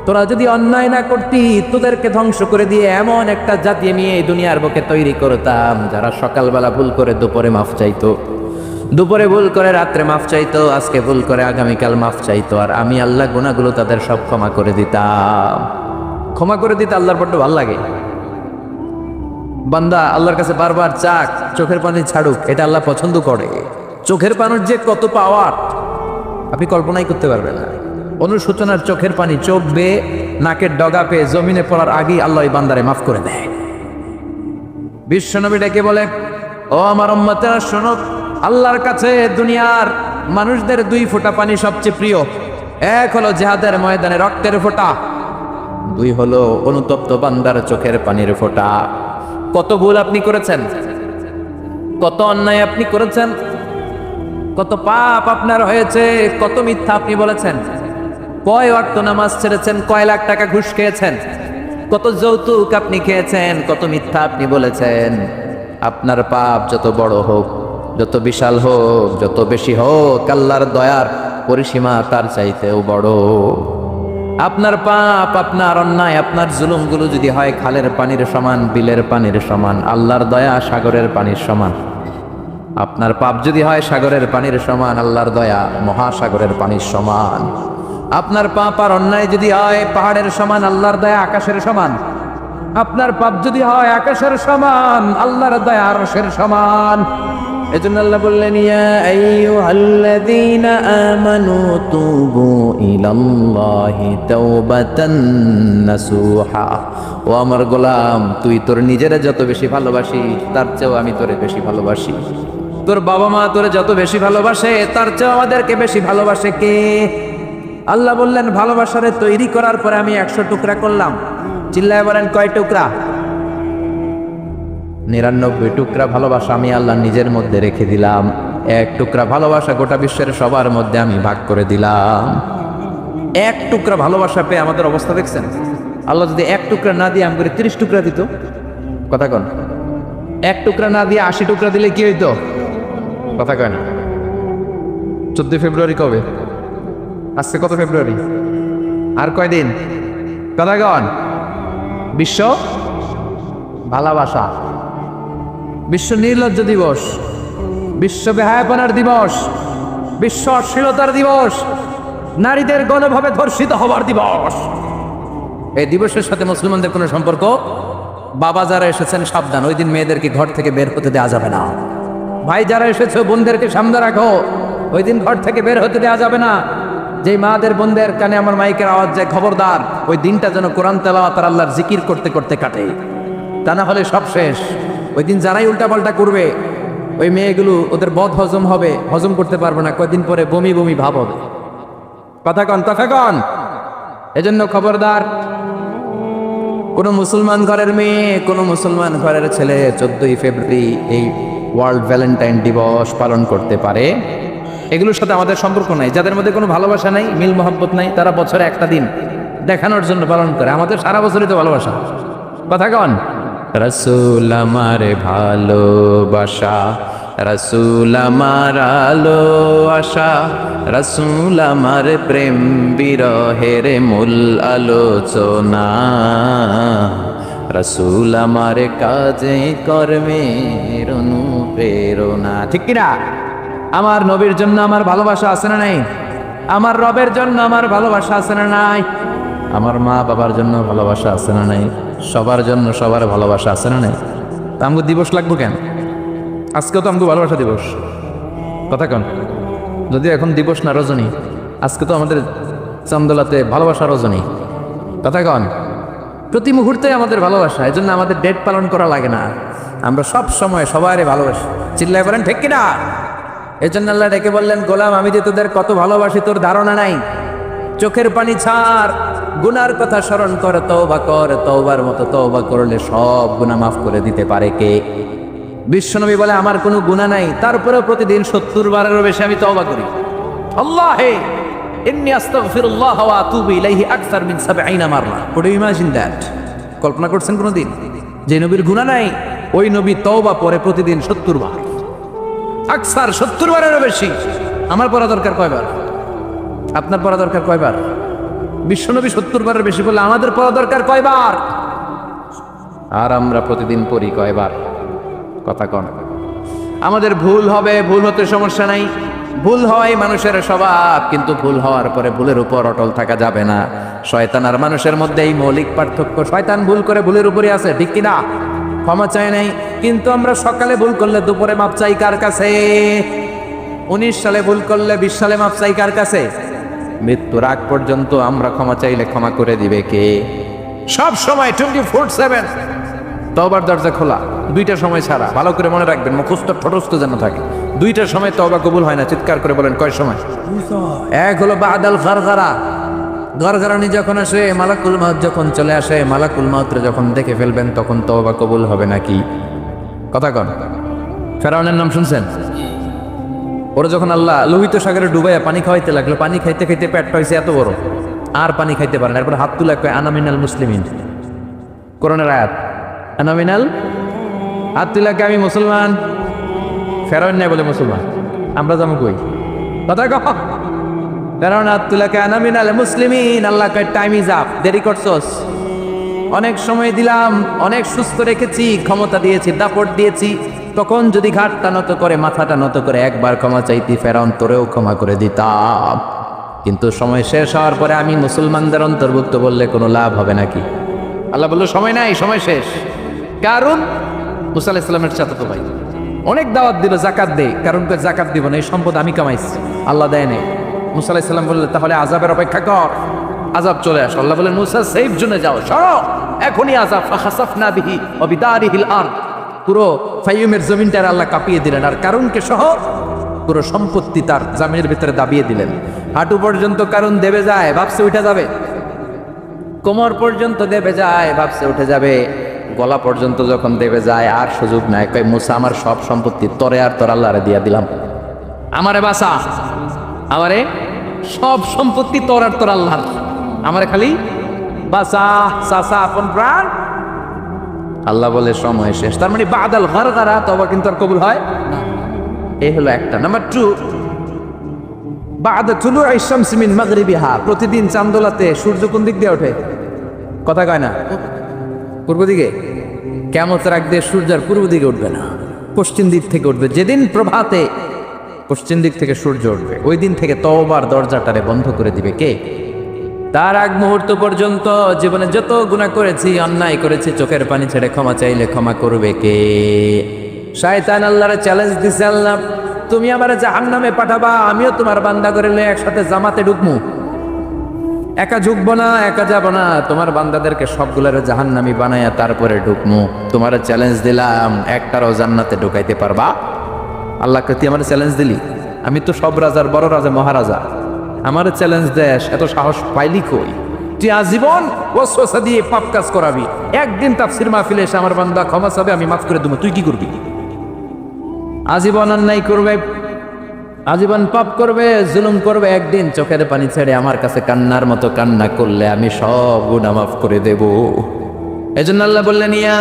তোরা যদি অন্যায় না করতি, তোদেরকে ধ্বংস করে দিয়ে এমন একটা জাতি আমি এই দুনিয়ার বুকে তৈরি করতাম যারা সকালবেলা ভুল করে দুপুরে মাফ চাইতো, দুপুরে ভুল করে রাত্রে মাফ চাইতো, আজকে ভুল করে আগামীকাল মাফ চাইতো। আর আমি আল্লাহ গুনাহগুলো তাদের সব ক্ষমা করে দিতাম। ক্ষমা করে দিতে আল্লাহর বড্ড ভালো লাগে। বান্দা আল্লাহর কাছে বারবার চাক, চোখের পানি ছাড়ুক, এটা আল্লাহ পছন্দ করে। চোখের পানির যে কত পাওয়ার আপনি কল্পনাই করতে পারবেন না। অনুশোচনার চোখের পানি চোখ বেয়ে নাকের ডগা পেয়ে জমিনে পড়ার আগেই আল্লাহ এই বান্দারে মাফ করে দেয়। বিশ্বনবী ডেকে বলে, ও আমার উম্মতেরা শোনো, আল্লাহর কাছে দুনিয়ার মানুষদের দুই ফোঁটা পানি সবচেয়ে প্রিয়। এক হলো জিহাদের ময়দানে রক্তের ফোঁটা, দুই হলো অনুতপ্ত বান্দার চোখের পানির ফোঁটা। কত ভুল আপনি করেছেন, কত অন্যায় আপনি করেছেন, কত পাপ আপনার হয়েছে, কত মিথ্যা আপনি বলেছেন, কয় ওয়াক্ত নামাজ ছেড়েছেন, কয় লাখ টাকা ঘুষ খেয়েছেন, কত যৌতুক আপনি খেয়েছেন, কত মিথ্যা আপনি বলেছেন। আপনার পাপ যত বড় হোক, যত বিশাল হোক, যত বেশি হোক, আল্লাহর দয়ার পরিসীমা তার চাইতেও বড়। আপনার পাপ, আপনার অন্যায়, আপনার জুলুমগুলো যদি হয় খালের পানির সমান, বিলের পানির সমান, আল্লাহর দয়া সাগরের পানির সমান। আপনার পাপ যদি হয় সাগরের পানির সমান, আল্লাহর দয়া মহাসাগরের পানির সমান। আপনার পাপ আর অন্যায় যদি হয় পাহাড়ের সমান, আল্লাহর দয়া আকাশের সমান। আপনার পাপ যদি হয় আকাশের সমান, আল্লাহর দয়া আরশের সমান। এজন্য আল্লাহ বললেন, ইয়া আইয়ুহাল্লাযীনা আমানু তুবু ইলাল্লাহি তাওবাতান নাসুহা। ও আমার গোলাম, তুই তোর নিজেরে যত বেশি ভালোবাসিস তার চেয়েও আমি তোরে বেশি ভালোবাসি। তোর বাবা মা তোরে যত বেশি ভালোবাসে তার চেয়েও আমাদেরকে বেশি ভালোবাসে কে? আল্লাহ বললেন, ভালোবাসারে তৈরি করার পরে আমি 100 টুকরা করলাম। চিল্লায় বলেন কয় টুকরা? 99 টুকরা ভালোবাসা আমি আল্লাহ নিজের মধ্যে রেখে দিলাম। 1 টুকরা ভালোবাসা গোটা বিশ্বের সবার মধ্যে আমি ভাগ করে দিলাম। 1 টুকরা ভালোবাসা পেয়ে আমাদের অবস্থা দেখছেন? আল্লাহ যদি 1 টুকরা না দিয়ে আমাকে 30 টুকরা দিত, কথা কন। 1 টুকরা না দিয়ে 80 টুকরা দিলে কি হইতো? কথা কয় না। 14 ফেব্রুয়ারি কবে? আজকে কত ফেব্রুয়ারি? আর কয়দিন? কথা কন। বিশ্ব ভালোবাসা, বিশ্ব নির্লজ্জ দিবস, বিশ্ব বেহায়াপনার দিবস, বিশ্ব অশ্লীলতার দিবস, নারীদের গণভাবে ধর্ষিত হবার দিবস। এই দিবসের সাথে মুসলমানদের কোনো সম্পর্ক? বাবা যারা এসেছেন সাবধান, ওই দিন মেয়েদেরকে ঘর থেকে বের হতে দেওয়া যাবে না। ভাই যারা এসেছে বোনদেরকে সামনে রাখো, ওই দিন ঘর থেকে বের হতে দেওয়া যাবে না। যেই মাদের বোনদের কানে আমার মাইকের আওয়াজ যায়, খবরদার, ওই দিনটা যেন কোরআন তেলাওয়াত আর আল্লাহর জিকির করতে করতে কাটে, তা না হলে সব শেষ। ওই দিন যারাই উল্টাপাল্টা করবে, ওই মেয়েগুলো ওদের বদ হজম হবে, হজম করতে পারবে না, কয়েকদিন পরে বমি বমি ভাব হবে। কথা কন, কথা কন। এজন্য খবরদার, কোন মুসলমান ঘরের মেয়ে, কোন মুসলমান ঘরের ছেলে 14ই ফেব্রুয়ারি এই ওয়ার্ল্ড ভ্যালেন্টাইন দিবস পালন করতে পারে। এগুলোর সাথে আমাদের সম্পর্ক নাই। যাদের মধ্যে কোনো ভালোবাসা নাই, মিল মহব্বত নাই, তারা বছরে একটা দিন দেখানোর জন্য পালন করে। আমাদের সারা বছরই তো ভালোবাসা। কথা কন। রাসূল আমার ভালোবাসা, রাসূল আমার আলো আশা, রাসূল আমার প্রেম বিরহের মূল আলোচনা, রাসূল আমার কাজে কর্মের অনুপ্রেরণা। ঠিক কিনা? আমার নবীর জন্য আমার ভালোবাসা আছে না নাই? আমার রবের জন্য আমার ভালোবাসা আছে না নাই? আমার মা বাবার জন্য ভালোবাসা আছে না নাই? সবার জন্য সবার ভালোবাসা আছে না নাই? তা আমগো দিবস লাগবো কেন? আজকেও তো আমগো ভালোবাসা দিবস, কথা কন। যদি এখন দিবস না রজনী, আজকে তো আমাদের চান্দোলাতে ভালোবাসা রজনী, কথা কন। প্রতি মুহূর্তে আমাদের ভালোবাসা, এই জন্য আমাদের ডেট পালন করা লাগে না। আমরা সব সময় সবারই ভালোবাসি, চিল্লায় বলেন ঠিক কিনা? এই জন্য আল্লাহ ডেকে বললেন, গোলাম আমি যে তোদের কত ভালোবাসি তোর ধারণা নাই। চোখের পানি ছাড়, গুনার কথা স্মরণ কর, তওবা কর। তওবার মতো তওবা করলে সব গুনাহ মাফ করে দিতে পারে কে? বিশ্বনবী বলে আমার কোনো গুনাহ নাই, তারপরেও প্রতিদিন 70 বারেরও বেশি আমি তওবা করি। আল্লাহে ইন্নী আস্তাগফিরুল্লাহ ওয়া আতুবু ইলাইহি আকসার মিন 70 মাররা। Could you imagine that? কল্পনা করছেন কোনোদিন যে নবীর গুনাহ নাই, ওই নবী তওবা পড়ে প্রতিদিন 70 বার, আকসার 70 বারেরও বেশি। আমার পড়া দরকার কয়বার? আপনার পড়া দরকার কয়বার? বিশ্বনবী 70 বারের বেশি বললে আমাদের পড়া দরকার কয়বার? আর আমরা প্রতিদিন পড়ি কয়বার? কথা কন। আমাদের ভুল হবে, ভুল হতে সমস্যা নাই, ভুল হয় মানুষের স্বভাব, কিন্তু ভুল হওয়ার পরে ভুলের উপর অটল থাকা যাবে না। শয়তান আর মানুষের মধ্যে এই মৌলিক পার্থক্য। শয়তান ভুল করে ভুলের উপরই আছে, ঠিক কিনা? ক্ষমা চায় নাই, কিন্তু আমরা সকালে ভুল করলে দুপুরে মাপ চাই কার কাছে? 19 সালে ভুল করলে 20 সালে মাপ চাই কার কাছে? মৃত্যুর আগ পর্যন্ত আমরা ক্ষমা চাইলে ক্ষমা করে দিবে কে? সব সময় 24/7 তওবার দরজা খোলা, দুইটা সময় ছাড়া। ভালো করে মনে রাখবেন, মুখস্থ ঠোঁটস্থ যেন থাকে। দুইটা সময় তওবা কবুল হয় না, চিৎকার করে বলেন কয় সময়? এক হলো বাদাল গারগারা, গারগারানি যখন আসে, মালাকুল মাউত যখন চলে আসে, মালাকুল মাউতরে যখন দেখে ফেলবেন তখন তওবা কবুল হবে নাকি? কথা কন। ফেরাউনের নাম শুনছেন? ওরা যখন আল্লাহ লোহিত সাগরে ডুবাইয়া পানি খাওয়াইতে লাগলো, পানি খাইতে খাইতে পেটটা হয়েছে এত বড়, আর পানি খাইতে পারে না। এরপর হাত তুলে কয় আনা মিনাল মুসলিমিন, কোরআনের আয়াত, আনা মিনাল, হাত তুলে কয় আমি মুসলমান। ফেরাউন নাই বলে মুসলমান, আমরা যাবো কই? কথা কহ। ফেরাউন হাত তুলে কয় আনা মিনাল মুসলিমিন। আল্লাহ কয় টাইম ইজ আপ, দেরি করছস, অনেক সময় দিলাম, অনেক সুস্থ রেখেছি, ক্ষমতা দিয়েছি, দাপট দিয়েছি, তখন যদি ঘাটটা নত করে, মাথাটা নত করে একবার ক্ষমা চাইতি, ফেরাউন তোরেও ক্ষমা করে দিতাম। কিন্তু সময় শেষ হওয়ার পরে আমি মুসলমানদের অন্তর্ভুক্ত বললে কোনো লাভ হবে নাকি? আল্লাহ বললো সময় নাই, সময় শেষ। কারণ মুসা আলাইহিস সালামের চাচাতো ভাই অনেক দাওয়াত দিল, জাকাত দে, কারণ জাকাত দিব না, এই সম্পদ আমি কামাইছি, আল্লাহ দেয় নাই। মুসা আলাইহিস সালাম বললেন তাহলে আযাবের অপেক্ষা কর, আযাব চলে আস। আল্লাহ বললেন মুসা সেফ জোনে যাও, সরো, এখনই আযাব। ফাখাসাফনা বিহি ওয়া বিদারিহিল আরদ, পুরো ফাইয়ুমের জমিনটার আল্লাহ কাঁপিয়ে দিলেন, আর কারুনকে সহ পুরো সম্পত্তি তার জামিনের ভিতরে দাবিয়ে দিলেন। হাঁটু পর্যন্ত কারুন দেবে যায়, ভাবছে উঠে যাবে, কোমর পর্যন্ত দেবে যায়, ভাবছে উঠে যাবে, গলা পর্যন্ত যখন দেবে যায় আর সুযোগ নাই। কয় মুসা আমার সব সম্পত্তি তোরে আর তোর আল্লাহরে দিয়া দিলাম, আমারে বাঁচা, আমারে সব সম্পত্তি তোর আর তোর আল্লাহর, আমারে খালি বাঁচা, চাচা আপন প্রাণ। আল্লাহ বলে সময় শেষ। তার মানে বাদাল গারগারা তওবা কিন্তু আর কবুল হয় না। এই হলো একটা। নাম্বার 2, বাদা তুলুই শামসি মিন মাগরিবিহা, প্রতিদিন চাঁদোলাতে সূর্য কোন দিক দিয়ে ওঠে? কথা কয় না? পূর্ব দিকে। কিয়ামতের আগ দিয়ে সূর্য আর পূর্ব দিকে উঠবে না, পশ্চিম দিক থেকে উঠবে। যেদিন প্রভাতে পশ্চিম দিক থেকে সূর্য উঠবে, ওই দিন থেকে তওবার দরজাটারে বন্ধ করে দিবে কে? তার আগ মুহূর্ত পর্যন্ত জীবনে যত গুনাহ করেছি, অন্যায় করেছি, চোখের পানি ছেড়ে ক্ষমা চাইলে ক্ষমা করবে কে? শয়তান আল্লাহর চ্যালেঞ্জ দিছে, আল্লাহ তুমি আমারে জাহান্নামে পাঠাবা, আমিও তোমার বান্দা করে লয়ে একসাথে জামাতে ঢুকমু। একা ঢুকবো না, একা যাব না, তোমার বান্দাদেরকে সবগুলোর জাহান্নামী বানায়া তারপরে ঢুকমু। তোমার চ্যালেঞ্জ দিলাম, একটারও জান্নাতে ঢুকাইতে পারবা? আল্লাহকে তুই আমার চ্যালেঞ্জ দিলি? আমি তো সব রাজার বড় রাজা, মহারাজা, আমার চ্যালেঞ্জ দেশ, এত সাহস পাইলি কই? তুই আজীবন ওয়াসওয়াসা দিয়ে পাপ কাজ করাবি, একদিন তাফসীর মাহফিলে এসে আমার বান্দা ক্ষমা চাবে, আমি মাফ করে দেবো, তুই কি করবি? আজীবন অন্যায় করবে, আজীবন পাপ করবে, জুলুম করবে, একদিন চোখের পানি ছেড়ে আমার কাছে কান্নার মতো কান্না করলে আমি সব গুনাহ মাফ করে দেব। এজন্য আল্লাহ বললেন ইয়া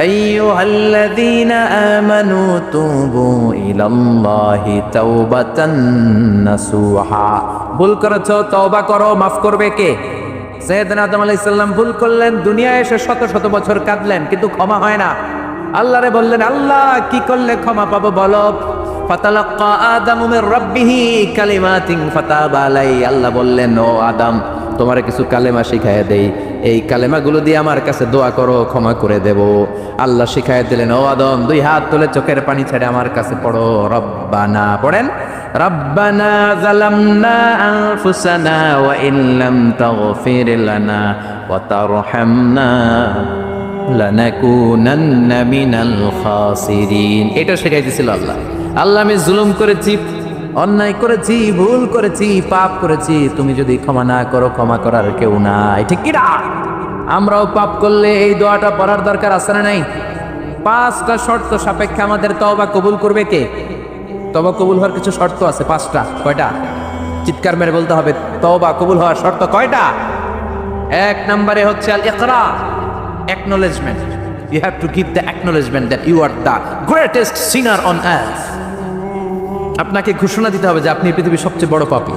আইয়ুহাল্লাযীনা আমানু তুবু ইলাল্লাহি তাওবাতান নাসুহা। ভুল করেছো, তওবা করো, মাফ করবে কে? সাইয়েদনা আদম আলাইহিস সালাম ভুল করলেন, দুনিয়ায় এসে শত শত বছর কাঁদলেন, কিন্তু ক্ষমা হয় না। আল্লাহরে বললেন আল্লাহ কি করলে ক্ষমা পাবো বলো? ফাতালাক্কা আদামু মির রাব্বিহি কালিমাতিন ফাতাবা আলাইহি, আল্লাহ বললেন ও আদম তোমার কিছু কালেমা শিখাইয়া দেই, এই কালেমাগুলো দিয়ে আমার কাছে দোয়া করো, ক্ষমা করে দেব। আল্লাহ শিখাইয়া দিলেন ও আদম দুই হাত তুলে চোখের পানি ছেড়ে আমার কাছে পড়ো, রব্বানা পড়েন, রব্বানা যালামনা আনফুসানা ওয়া ইন লাম তাগফির লানা ওয়া তারহামনা লানাকুনান্না মিনাল খাসিরিন। এটা শিখাই দিয়েছিল আল্লাহ। আল্লাহ আমি জুলুম করেছি, অন্যায় করেছি, ভুল করেছি, পাপ করেছি, তুমি যদি ক্ষমা না করো ক্ষমা করার কেউ নাই, ঠিক কি না? আমরাও পাপ করলে এই দোয়াটা পড়ার দরকার আছে না নাই? 5টা শর্ত সাপেক্ষে আমাদের তওবা কবুল করবে কে? তওবা কবুল হওয়ার কিছু শর্ত আছে 5টা। কয়টা? চিৎকার মেরে বলতে হবে, তওবা কবুল হওয়ার শর্ত কয়টা? 1 নম্বরে হচ্ছে আল ইকরা, acknowledgement. You have to give the acknowledgement that you are the greatest sinner on earth. আপনাকে ঘোষণা দিতে হবে যে আপনি পৃথিবীর সবচেয়ে বড় পাপী।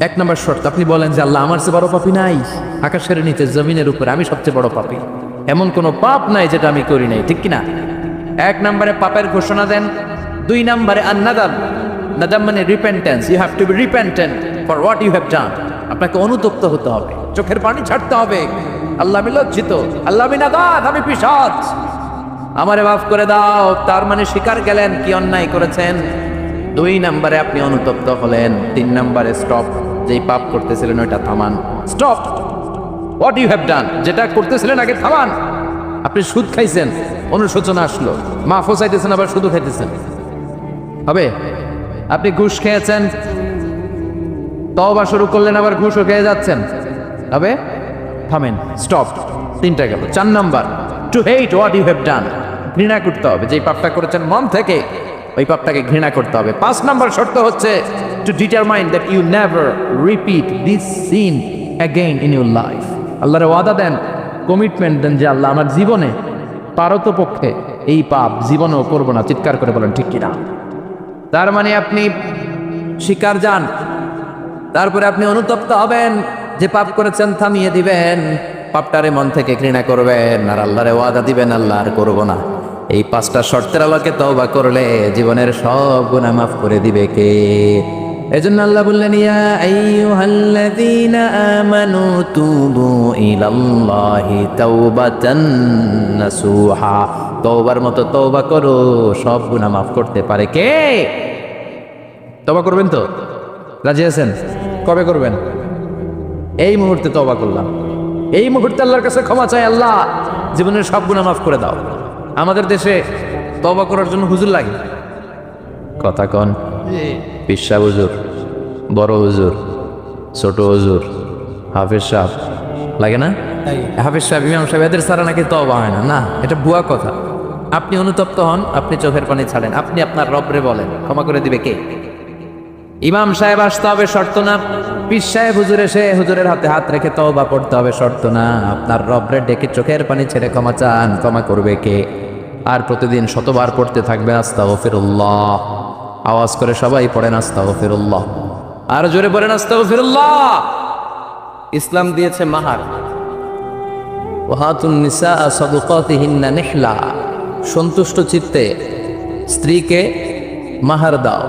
1 নম্বর শর্ত, আপনি বলেন যে আল্লাহ আমার চেয়ে বড় পাপী নাই, আকাশের নিচে জমিনের উপরে আমি সবচেয়ে বড় পাপী, এমন কোনো পাপ নাই যেটা আমি করি নাই, ঠিক কিনা? 1 নম্বরে পাপের ঘোষণা দেন। 2 নম্বরে আন-নাদাম, নাদাম মানে repentance, you have to be repentant for what you have done. আপনাকে অনুতপ্ত হতে হবে, চোখের পানি ছাড়তে হবে, আল্লাহ আমি লজ্জিত, আল্লাহ আমি নাদাত, আমি পিশাচ, আমারে মাফ করে দাও। তার মানে স্বীকার গেলেন কি অন্যায় করেছেন। 2 নম্বরে আপনি অনুতপ্ত হলেন। 3 নম্বরে স্টপ, যেই পাপ করতেছিলেন ওইটা থামান, stop what you have done, যেটা করতেছিলেন আগে থামান। আপনি সুদ খাইছেন, অনুশোচনা আসলো, মাফও চাইতেছেন আবার সুদও খাইতেছেন, হবে? আপনি ঘুষ খেয়েছেন, তওবা শুরু করলেন আবার ঘুষও খেয়ে যাচ্ছেন, হবে? থামেন, স্টপ। 3টা গেল। 4 number, to hate what you have done, ঘৃণা করতে হবে, যেই পাপটা করেছেন মন থেকে ওই পাপটাকে ঘৃণা করতে হবে। 5 নাম্বার শর্ত হচ্ছে to determine that you never repeat this sin again in your life. আল্লাহর ওয়াদা দেন, কমিটমেন্ট দেন যে আল্লাহ আমার জীবনে পারতপক্ষে এই পাপ জীবনেও করবো না। চিৎকার করে বলেন ঠিক কিনা? তার মানে আপনি স্বীকার যান, তারপরে আপনি অনুতপ্ত হবেন, যে পাপ করেছেন থামিয়ে দিবেন, পাপটারে মন থেকে ঘৃণা করবেন, আর আল্লাহরে ওয়াদা দিবেন আল্লাহ আর করবো না। এই 5টা শর্তের আলোকে তওবা করলে জীবনের সব গুনাহ মাফ করে দিবে কে? এজন্য আল্লাহ বললেন ইয়া আইয়ুহাল্লাযীনা আমানু তুবু ইলাল্লাহি তাওবাতান নাসুহা, তওবার মতো তওবা করো, সব গুনাহ মাফ করতে পারে কে? তওবা করবেন তো? রাজি আছেন? কবে করবেন? এই মুহূর্তে তওবা করলাম, এই মুহূর্তে আল্লাহর কাছে ক্ষমা চাই, আল্লাহ জীবনের সব গুনাহ মাফ করে দাও। আমাদের দেশে তওবা করার জন্য হুজুর লাগে, কথা কন, পিসা হুজুর, বড় হুজুর, ছোট হুজুর, হাফেজ সাহেব লাগে না? হাফেজ সাহেব, ইমাম সাহেব, এদের ছাড়া নাকি তওবা হয় না। না, এটা ভুয়া কথা। আপনি অনুতপ্ত হন, আপনি চোখের পানি ছাড়েন, আপনি আপনার রবরে বলেন, ক্ষমা করে দিবে কে? ইমাম সাহেব আসতে হবে শর্ত না, পীর সাহেব হুজুর এসে হুজুরের হাতে হাত রেখে তওবা পড়তে হবে শর্ত না। আপনার রবরে ডেকে চোখের পানি ছেড়ে ক্ষমা চান, ক্ষমা করবে কে? আর প্রতিদিন শতবার পড়তে থাকবেন আস্তাগফিরুল্লাহ। আওয়াজ করে সবাই পড়েন আস্তাগফিরুল্লাহ, আর জোরে পড়েন আস্তাগফিরুল্লাহ। ইসলাম দিয়েছে মাহার, ওয়াহাতুন নিসা সাদকাতিহিন্না নিহলা, সন্তুষ্ট চিত্তে স্ত্রীকে মাহার দাও,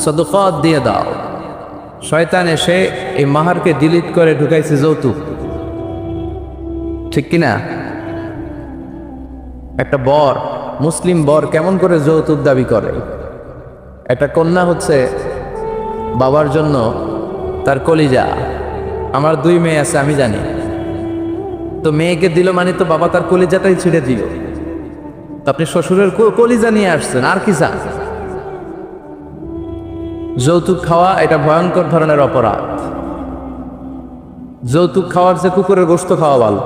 সদকাত দিয়ে দাও। শয়তান এসে এই মাহারকে ডিলিট করে ঢুকাইছে যৌতুক, ঠিক কিনা? একটা বর, মুসলিম বর কেমন করে যৌতুক দাবি করে? একটা কন্যা হচ্ছে বাবার জন্য তার কলিজা। আমার 2 মেয়ে আছে, আমি জানি। তো মেয়েকে দিল মানে তো বাবা তার কলিজাটাই ছিঁড়ে দিল। তো আপনি শ্বশুরের কলিজা নিয়ে আসছেন, আর কি চান? যৌতুক খাওয়া এটা ভয়ঙ্কর ধরনের অপরাধ। যৌতুক খাওয়ার চেয়ে কুকুরের গোশত খাওয়া ভালো,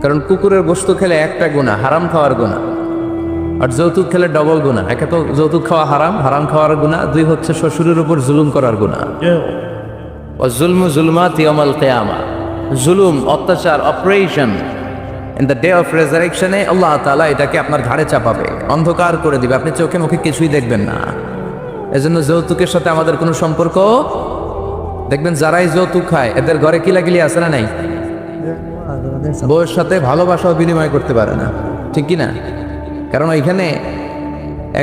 কারণ কুকুরের গোশত খেলে একটা গুনাহ, হারাম খাওয়ার গুনাহ, আর যৌতুক খেলে ডবল গুনাহ। একে তো যৌতুক খাওয়া হারাম, হারাম খাওয়ার গুনাহ, 2 হচ্ছে শ্বশুরের উপর জুলুম করার গুনাহ। ওয়া যুলমু যুলমাত ইয়াউমাল কিয়ামা, জুলুম, অত্যাচার, oppression in the day of রেজারেকশনে আল্লাহ তাআলা এটাকে আপনার ঘাড়ে চাপাবে, অন্ধকার করে দিবে, আপনি চোখে মুখে কিছুই দেখবেন না। এজন্য যৌতুকের সাথে আমাদের কোনো সম্পর্ক, দেখবেন যারাই যৌতুক খায় এদের ঘরে কিলাকিলি আছে না নাই? বউয়ের সাথে ভালোবাসাও বিনিময় করতে পারে না, ঠিক কি না? কারণ ওইখানে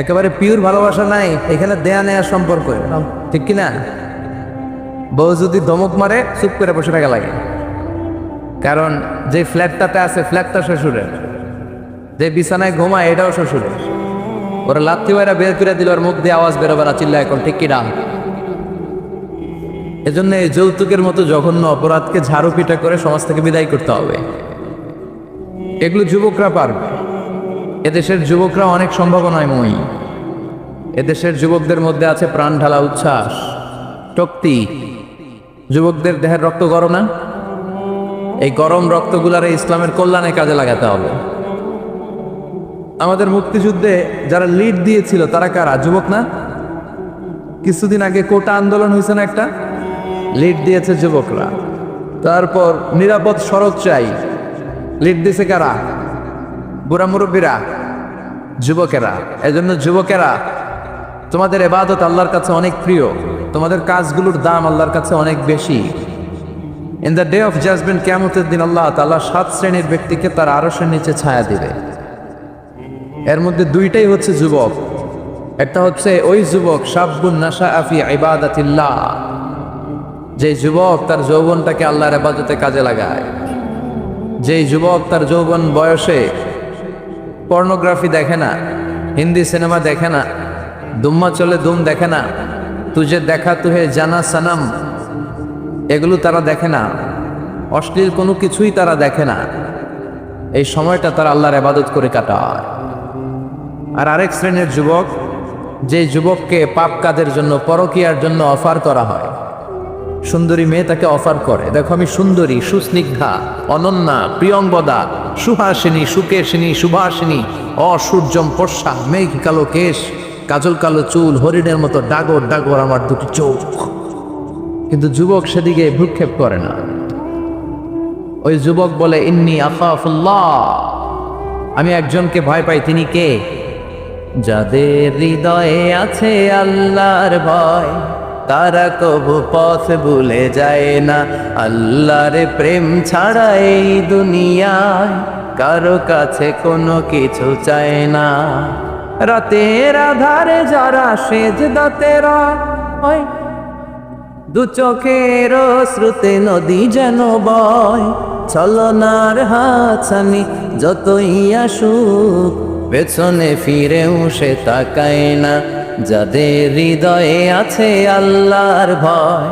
একেবারে পিওর ভালোবাসা নাই, এখানে দেয়া নেয়ার সম্পর্ক, ঠিক কিনা? বউ যদি ধমক মারে চুপ করে বসে থাকা লাগে, কারণ যে ফ্ল্যাটটাতে আছে ফ্ল্যাটটা শ্বশুরের, যে বিছানায় ঘুমায় এটাও শ্বশুরের। ওরা লাথি মারা বের করে দিল, আর মুখ দিয়ে আওয়াজ বেরোবে না, চিল্লা এখন, ঠিক কিনা? এজন্য এই যৌতুকের মতো জঘন্য অপরাধকে ঝাড়ু পিটা করে সমাজ থেকে বিদায় করতে হবে। এগুলো যুবকরা পারবে। এদেশের যুবকরা অনেক সম্ভাবনাময়ী। এদেশের যুবকদের মধ্যে আছে প্রাণ ঢালা উচ্ছ্বাস, শক্তি। যুবকদের দেহের রক্ত গরম না? এই গরম রক্তগুলারে ইসলামের কল্যাণে কাজে লাগাতে হবে। আমাদের মুক্তিযুদ্ধে যারা লিড দিয়েছিল তারা কারা? যুবক না? কিছুদিন আগে কোটা আন্দোলন হয়েছে না একটা? লিড দিয়েছে যুবকরা। তারপর নিরাপদ সড়ক চাই, লিড দিয়েছে কারা? বুড়া মুরব্বীরা, যুবকেরা। এজন্য যুবকেরা, তোমাদের ইবাদত আল্লাহর কাছে অনেক প্রিয়, তোমাদের কাজগুলোর দাম আল্লাহর কাছে অনেক বেশি। In the day of judgement, কিয়ামতের দিন আল্লাহ তাআলা 7 শ্রেণীর ব্যক্তিকে তার আরশের নিচে ছায়া দিবে। এর মধ্যে 2টাই হচ্ছে যুবক। একটা হচ্ছে ওই যুবক শাবুন নাশাআ ফি ইবাদাতিল্লাহ, যে যুবক তার যৌবনটাকে আল্লাহর ইবাদতে কাজে লাগায়, যে যুবক তার যৌবন বয়সে পর্নোগ্রাফি দেখে না, হিন্দি সিনেমা দেখে না, দুম্মা চলে দুম দেখে না, তুঝে দেখা তুহে জানা সনম, এগুলো তারা দেখে না, অশ্লীল কোনো কিছুই তারা দেখে না। এই সময়টা তারা আল্লাহর ইবাদত করে কাটায়। আর আরেক শ্রেণীর যুবক, যে যুবককে পাপ কাজের জন্য, পরকীয়ার জন্য অফার করা হয়। সুন্দরী মেয়ে তাকে অফার করে, দেখো আমি সুন্দরী, সুস্নিগ্ধা, অনন্যা, প্রিয়ঙ্গদা, সুহাসিনী, সুকেশিনী, সুভাষিনী, অসূর্যম পর্ষা, মেঘ কালো কেশ, কাজল কালো চুল, হরিণের মতো ডাগর ডাগর আমার দুটি চোখ। কিন্তু যুবক সেদিকে ভ্রুক্ষেপ করে না। ওই যুবক বলে, ইন্নী আখাফুল্লাহ, আমি একজনকে ভয় পাই। তিনি কে? যাদের হৃদয়ে আছে আল্লাহর ভয়, তারা কবু পথ ভুলে যায় না। আল্লাহর প্রেম ছাড়া এই দুনিয়ায় কারো কাছে কোনো কিছু চায় না। রাতের আধারে যারা সেজদাতে রয়, দু চোখের শ্রুতে নদী যেন বয়, ছলনার হাতছানি যতই আসুক, পেছনে ফিরেও সে তাকায় না। যাদের হৃদয়ে আছে আল্লাহর ভয়,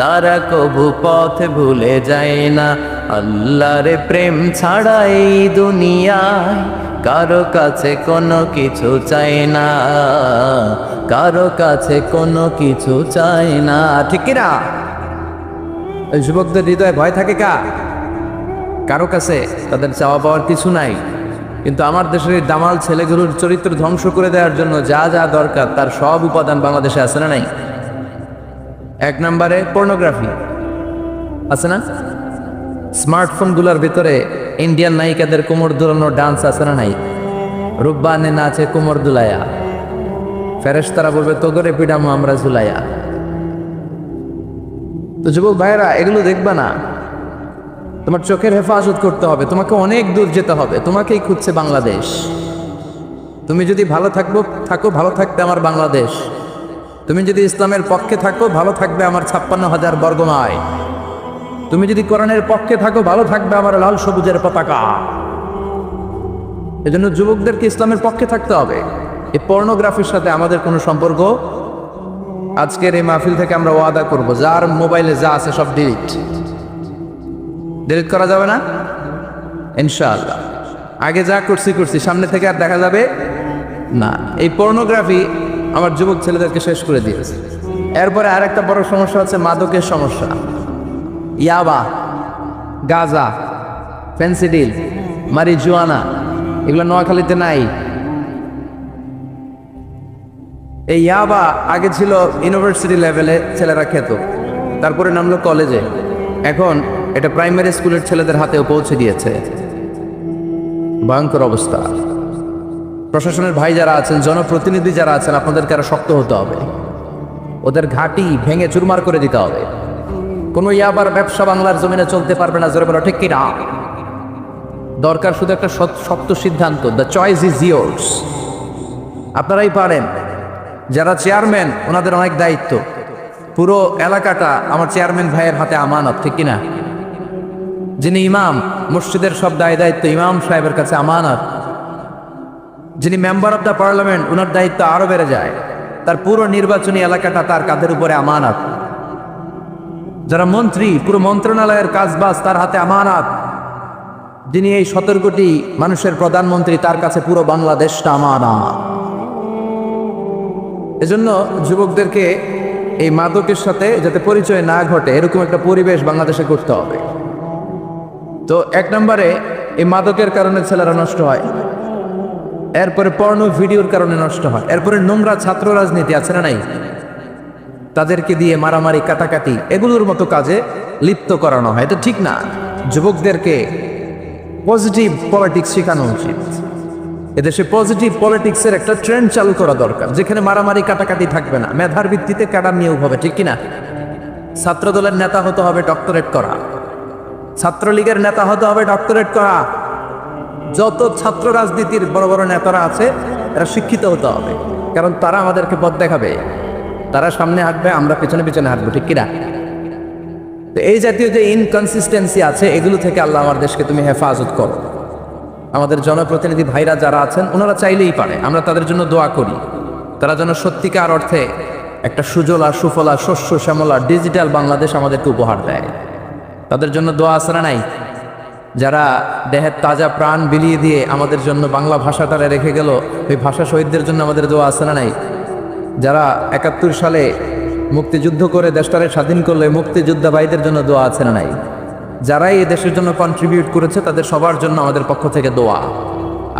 তারা কবু পথ ভুলে যায় না। আল্লাহর প্রেম ছাড়া এই দুনিয়ায় কারো কাছে কোনো কিছু চায় না, কারো কাছে কোনো কিছু চায় না, ঠিক কিনা? এই যুবকদের হৃদয়ে ভয় থাকে কারো কাছে তাদের চাওয়া পাওয়ার কিছু নাই। কিন্তু আমার দেশের এই দামাল ছেলেগুলোর চরিত্র ধ্বংস করে দেওয়ার জন্য যা যা দরকার তার সব উপাদান বাংলাদেশে আছে না নাই? 1 নম্বরে পর্নোগ্রাফি আছে না? স্মার্টফোনগুলোর ভিতরে ইন্ডিয়ান নায়িকাদের কোমর দুলানো ডান্স আছে না নাই? রুব্বানে নাচে কোমর দুলায়া, ফেরেশতারা বলবে তোগরে পিডামো আমরা ঝুলাইয়া। তো যুবক ভাইয়েরা, এগুলো দেখবা না। তোমার চোখের হেফাজত করতে হবে, তোমাকে অনেক দূর যেতে হবে। তোমাকেই খুঁজছে বাংলাদেশ। তুমি যদি ভালো থাকো, ভালো থাকবে আমার বাংলাদেশ। তুমি যদি ইসলামের পক্ষে থাকো, ভালো থাকবে আমার 56,000 বর্গমাইল। তুমি যদি কোরআনের পক্ষে থাকো, ভালো থাকবে আমার লাল সবুজের পতাকা। এজন্য যুবকদেরকে ইসলামের পক্ষে থাকতে হবে। এই পর্নোগ্রাফির সাথে আমাদের কোনো সম্পর্ক। আজকের এই মাহফিল থেকে আমরা ওয়াদা করব, যার মোবাইলে যা আছে সব ডিলিট করা যাবে না ইনশাআল্লাহ। আগে যা করছি, সামনে থেকে আর দেখা যাবে না। এই পর্নোগ্রাফি আমার যুবক ছেলেদেরকে শেষ করে দিয়েছে। এরপরে আর একটা বড় সমস্যা হচ্ছে মাদকের সমস্যা। ইয়াবা, গাঁজা, ফেন্সিডিল, মারিজুয়ানা, এগুলো নোয়াখালীতে নাই। এই ইয়াবা আগে ছিল ইউনিভার্সিটি লেভেলে ছেলেরা খেত, তারপরে নামলো কলেজে, এখন এটা প্রাইমারি স্কুলের ছেলেদের হাতেও পৌঁছে দিয়েছে। ভয়ঙ্কর অবস্থা। প্রশাসনের ভাই যারা আছেন, জনপ্রতিনিধি যারা আছেন, আপনাদেরকে আরো শক্ত হতে হবে। ওদের ঘাঁটি ভেঙে চুরমার করে দিতে হবে। কোনো ইয়াবার ব্যবসা বাংলার জমিনে চলতে পারবে না, জোরে বলো ঠিক কিনা? দরকার শুধু একটা শক্ত সিদ্ধান্ত। The choice is yours. আপনারাই পারেন। যারা চেয়ারম্যান ওনাদের অনেক দায়িত্ব, পুরো এলাকাটা আমার চেয়ারম্যান ভাইয়ের হাতে আমানত, ঠিক কিনা? যিনি ইমাম, মসজিদের সব দায়িত্ব ইমাম সাহেবের কাছে আমানত। যিনি মেম্বার অব দ্য পার্লামেন্ট, ওনার দায়িত্ব আরো বেড়ে যায়। তার পুরো নির্বাচনী এলাকাটা তার কাঁধের উপরে আমানত। যারা মন্ত্রী, পুরো মন্ত্রণালয়ের কাজবাজ তার হাতে আমানত। যিনি এই 17 কোটি মানুষের প্রধানমন্ত্রী, তার কাছে পুরো বাংলাদেশটা আমানত। এজন্য যুবকদেরকে এই মাদকের সাথে যাতে পরিচয় না ঘটে এরকম একটা পরিবেশ বাংলাদেশে করতে হবে। তো 1 নম্বরে এই মাদকের কারণে ছেলেরা নষ্ট হয়, এরপরে পর্নো ভিডিওর কারণে নষ্ট হয়, এরপরে নোংরা ছাত্র রাজনীতি আছে না নাই, তাদেরকে দিয়ে মারামারি কাটাকাটি এগুলোর মতো কাজে লিপ্ত করানো হয়। এটা ঠিক না। যুবকদেরকে পজিটিভ পলিটিক্স শেখানো উচিত। এদেশে পজিটিভ পলিটিক্সের একটা ট্রেন্ড চালু করা দরকার, যেখানে মারামারি কাটাকাটি থাকবে না, মেধার ভিত্তিতে ক্যাডার নিয়োগ হবে, ঠিক কিনা? ছাত্রদলের নেতা হতে হবে ডক্টরেট করা, ছাত্রলীগের নেতা হতে হবে ডক্টরেট করা। যত ছাত্র রাজনীতির বড় বড় নেতারা আছে এরা শিক্ষিত হতে হবে, কারণ তারা আমাদেরকে পথ দেখাবে। তারা সামনে হাঁটবে, আমরা পেছনে পেছনে হাঁটবো, ঠিক কিনা? তো এই জাতীয় যে ইনকনসিস্টেন্সি আছে এগুলো থেকে আল্লাহ আমার দেশকে তুমি হেফাজত করো। আমাদের জনপ্রতিনিধি ভাইরা যারা আছেন ওনারা চাইলেই পারে, আমরা তাদের জন্য দোয়া করি। তারা যেন সত্যিকার অর্থে একটা সুজলা সুফলা শস্য শ্যামলা ডিজিটাল বাংলাদেশ আমাদেরকে উপহার দেয়। তাদের জন্য দোয়া আছে না নাই? যারা দেহের তাজা প্রাণ বিলিয়ে দিয়ে আমাদের জন্য বাংলা ভাষাটারে রেখে গেল, ওই ভাষা শহীদদের জন্য আমাদের দোয়া আছে না নাই? যারা 71 সালে মুক্তিযুদ্ধ করে দেশটারে স্বাধীন করলে মুক্তিযোদ্ধা ভাইদের জন্য দোয়া আছে না নাই? যারাই এই দেশের জন্য কন্ট্রিবিউট করেছে তাদের সবার জন্য আমাদের পক্ষ থেকে দোয়া।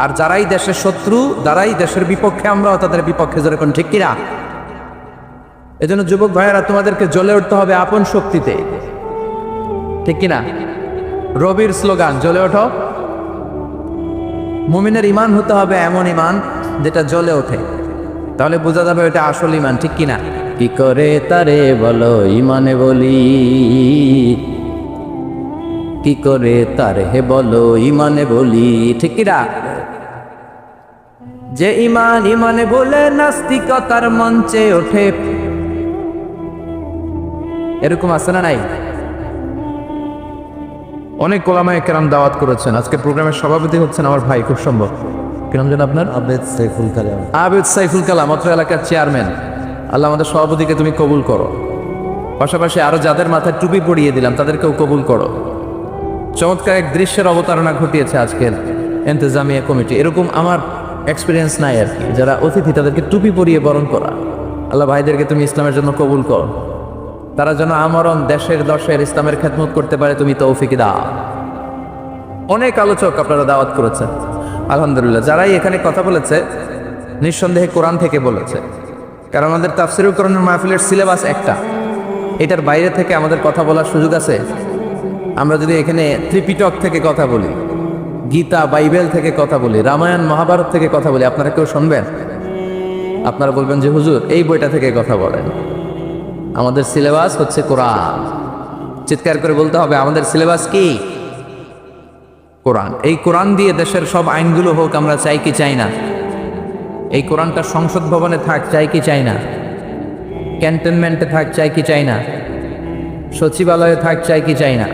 আর যারাই দেশের শত্রু, যারাই দেশের বিপক্ষে, আমরাও তাদের বিপক্ষে, যেরকম, ঠিক কিনা? এজন্য যুবক ভাইয়েরা তোমাদেরকে জ্বলে উঠতে হবে আপন শক্তিতে, ঠিক কিনা? রবির স্লোগান, জ্বলে ওঠো। মুমিনের ইমান হতে হবে এমন ইমান যেটা জ্বলে ওঠে, তাহলে বোঝা যাবে ওটা আসল ইমান, ঠিক কিনা? কি করে তারে বলো ইমানে বলি, কি করে তারে হে বলো ইমানে বলি, ঠিক কিনা? যে ইমান ইমানে বলে নাস্তিকতার মঞ্চে ওঠে, এরকম আছে না নাই? অনেক ওলামায়ে কেরাম দাওয়াত করেছেন। আজকে প্রোগ্রামের সভাপতি হচ্ছেন আমার ভাই, খুব সম্ভব, কি নাম যেন আপনার? আবেদ সাইফুল কালাম। আবেদ সাইফুল কালাম, অত্র এলাকার চেয়ারম্যান। আল্লাহ আমাদের সভাপতিকে তুমি কবুল করো। পাশাপাশি আরো যাদের মাথায় টুপি পরিয়ে দিলাম তাদেরকেও কবুল করো। চমৎকার এক দৃশ্যের অবতারণা ঘটিয়েছে আজকের ইন্তেজামিয়া কমিটি। এরকম আমার এক্সপিরিয়েন্স নাই আর কি, যারা অতিথি তাদেরকে টুপি পরিয়ে বরণ করা। আল্লাহ ভাইদেরকে তুমি ইসলামের জন্য কবুল কর, তারা যেন আমরণ দেশের দশের ইসলামের খেদমত করতে পারে, তুমি তৌফিক দাও। অনেক আলোচক আপনারা দাওয়াত করেছেন, আলহামদুলিল্লাহ। যারাই এখানে কথা বলেছে নিঃসন্দেহে কোরআন থেকে বলেছে, কারণ আমাদের তাফসিরুল কোরআনের মাহফিলের সিলেবাস একটা, এটার বাইরে থেকে আমাদের কথা বলার সুযোগ আছে? আমরা যদি এখানে ত্রিপিটক থেকে কথা বলি, গীতা বাইবেল থেকে কথা বলি, রামায়ণ মহাভারত থেকে কথা বলি, আপনারা কেউ শুনবেন? আপনারা বলবেন যে হুজুর এই বইটা থেকে কথা বলেন। আমাদের সিলেবাস হচ্ছে কোরআন। চিৎকার করে বলতে হবে, আমাদের সিলেবাস কি? কোরআন। এই কোরআন দিয়ে দেশের সব আইনগুলো হোক, আমরা চাই কি চাই না? এই কোরআনটা সংসদ ভবনে থাক, চাই কি চাই না? ক্যান্টনমেন্টে থাক, চাই কি চাই না? সচিবালয়ে থাক, চাই কি চাই না?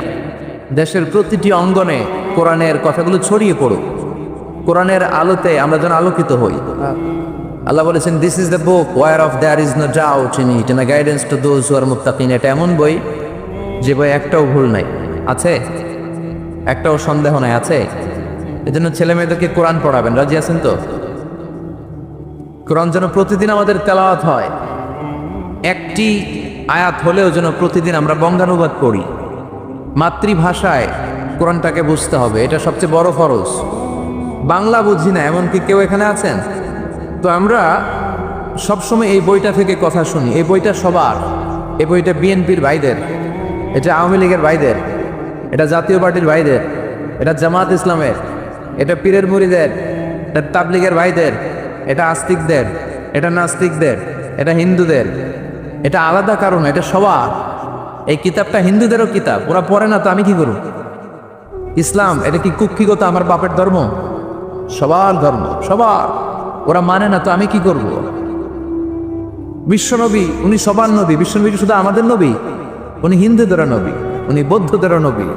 দেশের প্রতিটি অঙ্গনে কোরআনের কথাগুলো ছড়িয়ে পড়ুক, কোরআনের আলোতে আমরা যেন আলোকিত হই। আল্লাহ বলেছেন, this is the book whereof there is no doubt in it and guidance to those who are মুত্তাকিন। এটা এমন বই যে বই একটাও ভুল নাই, আছে একটাও সন্দেহ নাই, আছে। এজন্য ছেলে মেয়েদেরকে কোরআন পড়াবেন, রাজি আছেন তো? কোরআন যেন প্রতিদিন আমাদের তেলাওয়াত হয়, একটি আয়াত হলেও যেন প্রতিদিন আমরা বঙ্গানুবাদ করি। মাতৃভাষায় কোরআনটাকে বুঝতে হবে, এটা সবচেয়ে বড় ফরজ। বাংলা বুঝি না এমন কি কেউ এখানে আছেন? তো আমরা সবসময় এই বইটা থেকে কথা শুনি। এই বইটা সবার, এই বইটা বিএনপির ভাইদের, এটা আওয়ামী লীগের ভাইদের, এটা জাতীয় পার্টির ভাইদের, এটা জামাত ইসলামের, এটা পীরের মুরিদের, এটা তাবলিগের ভাইদের, এটা আস্তিকদের, এটা নাস্তিকদের, এটা হিন্দুদের। এটা আলাদা কারণ, এটা সবার। এই কিতাবটা হিন্দুদেরও কিতাব, ওরা পড়ে না তো আমি কি করব? ইসলাম এটা কি কুক্ষিগত আমার বাপের ধর্ম? সবার ধর্ম, সবার। ওরা মানে না, তো আমি কি করব? বিশ্বনবী উনি সবার নবী। বিশ্বনবী শুধু আমাদের নবী? উনি হিন্দুদেরও নবী, উনি বৌদ্ধদেরও নবী,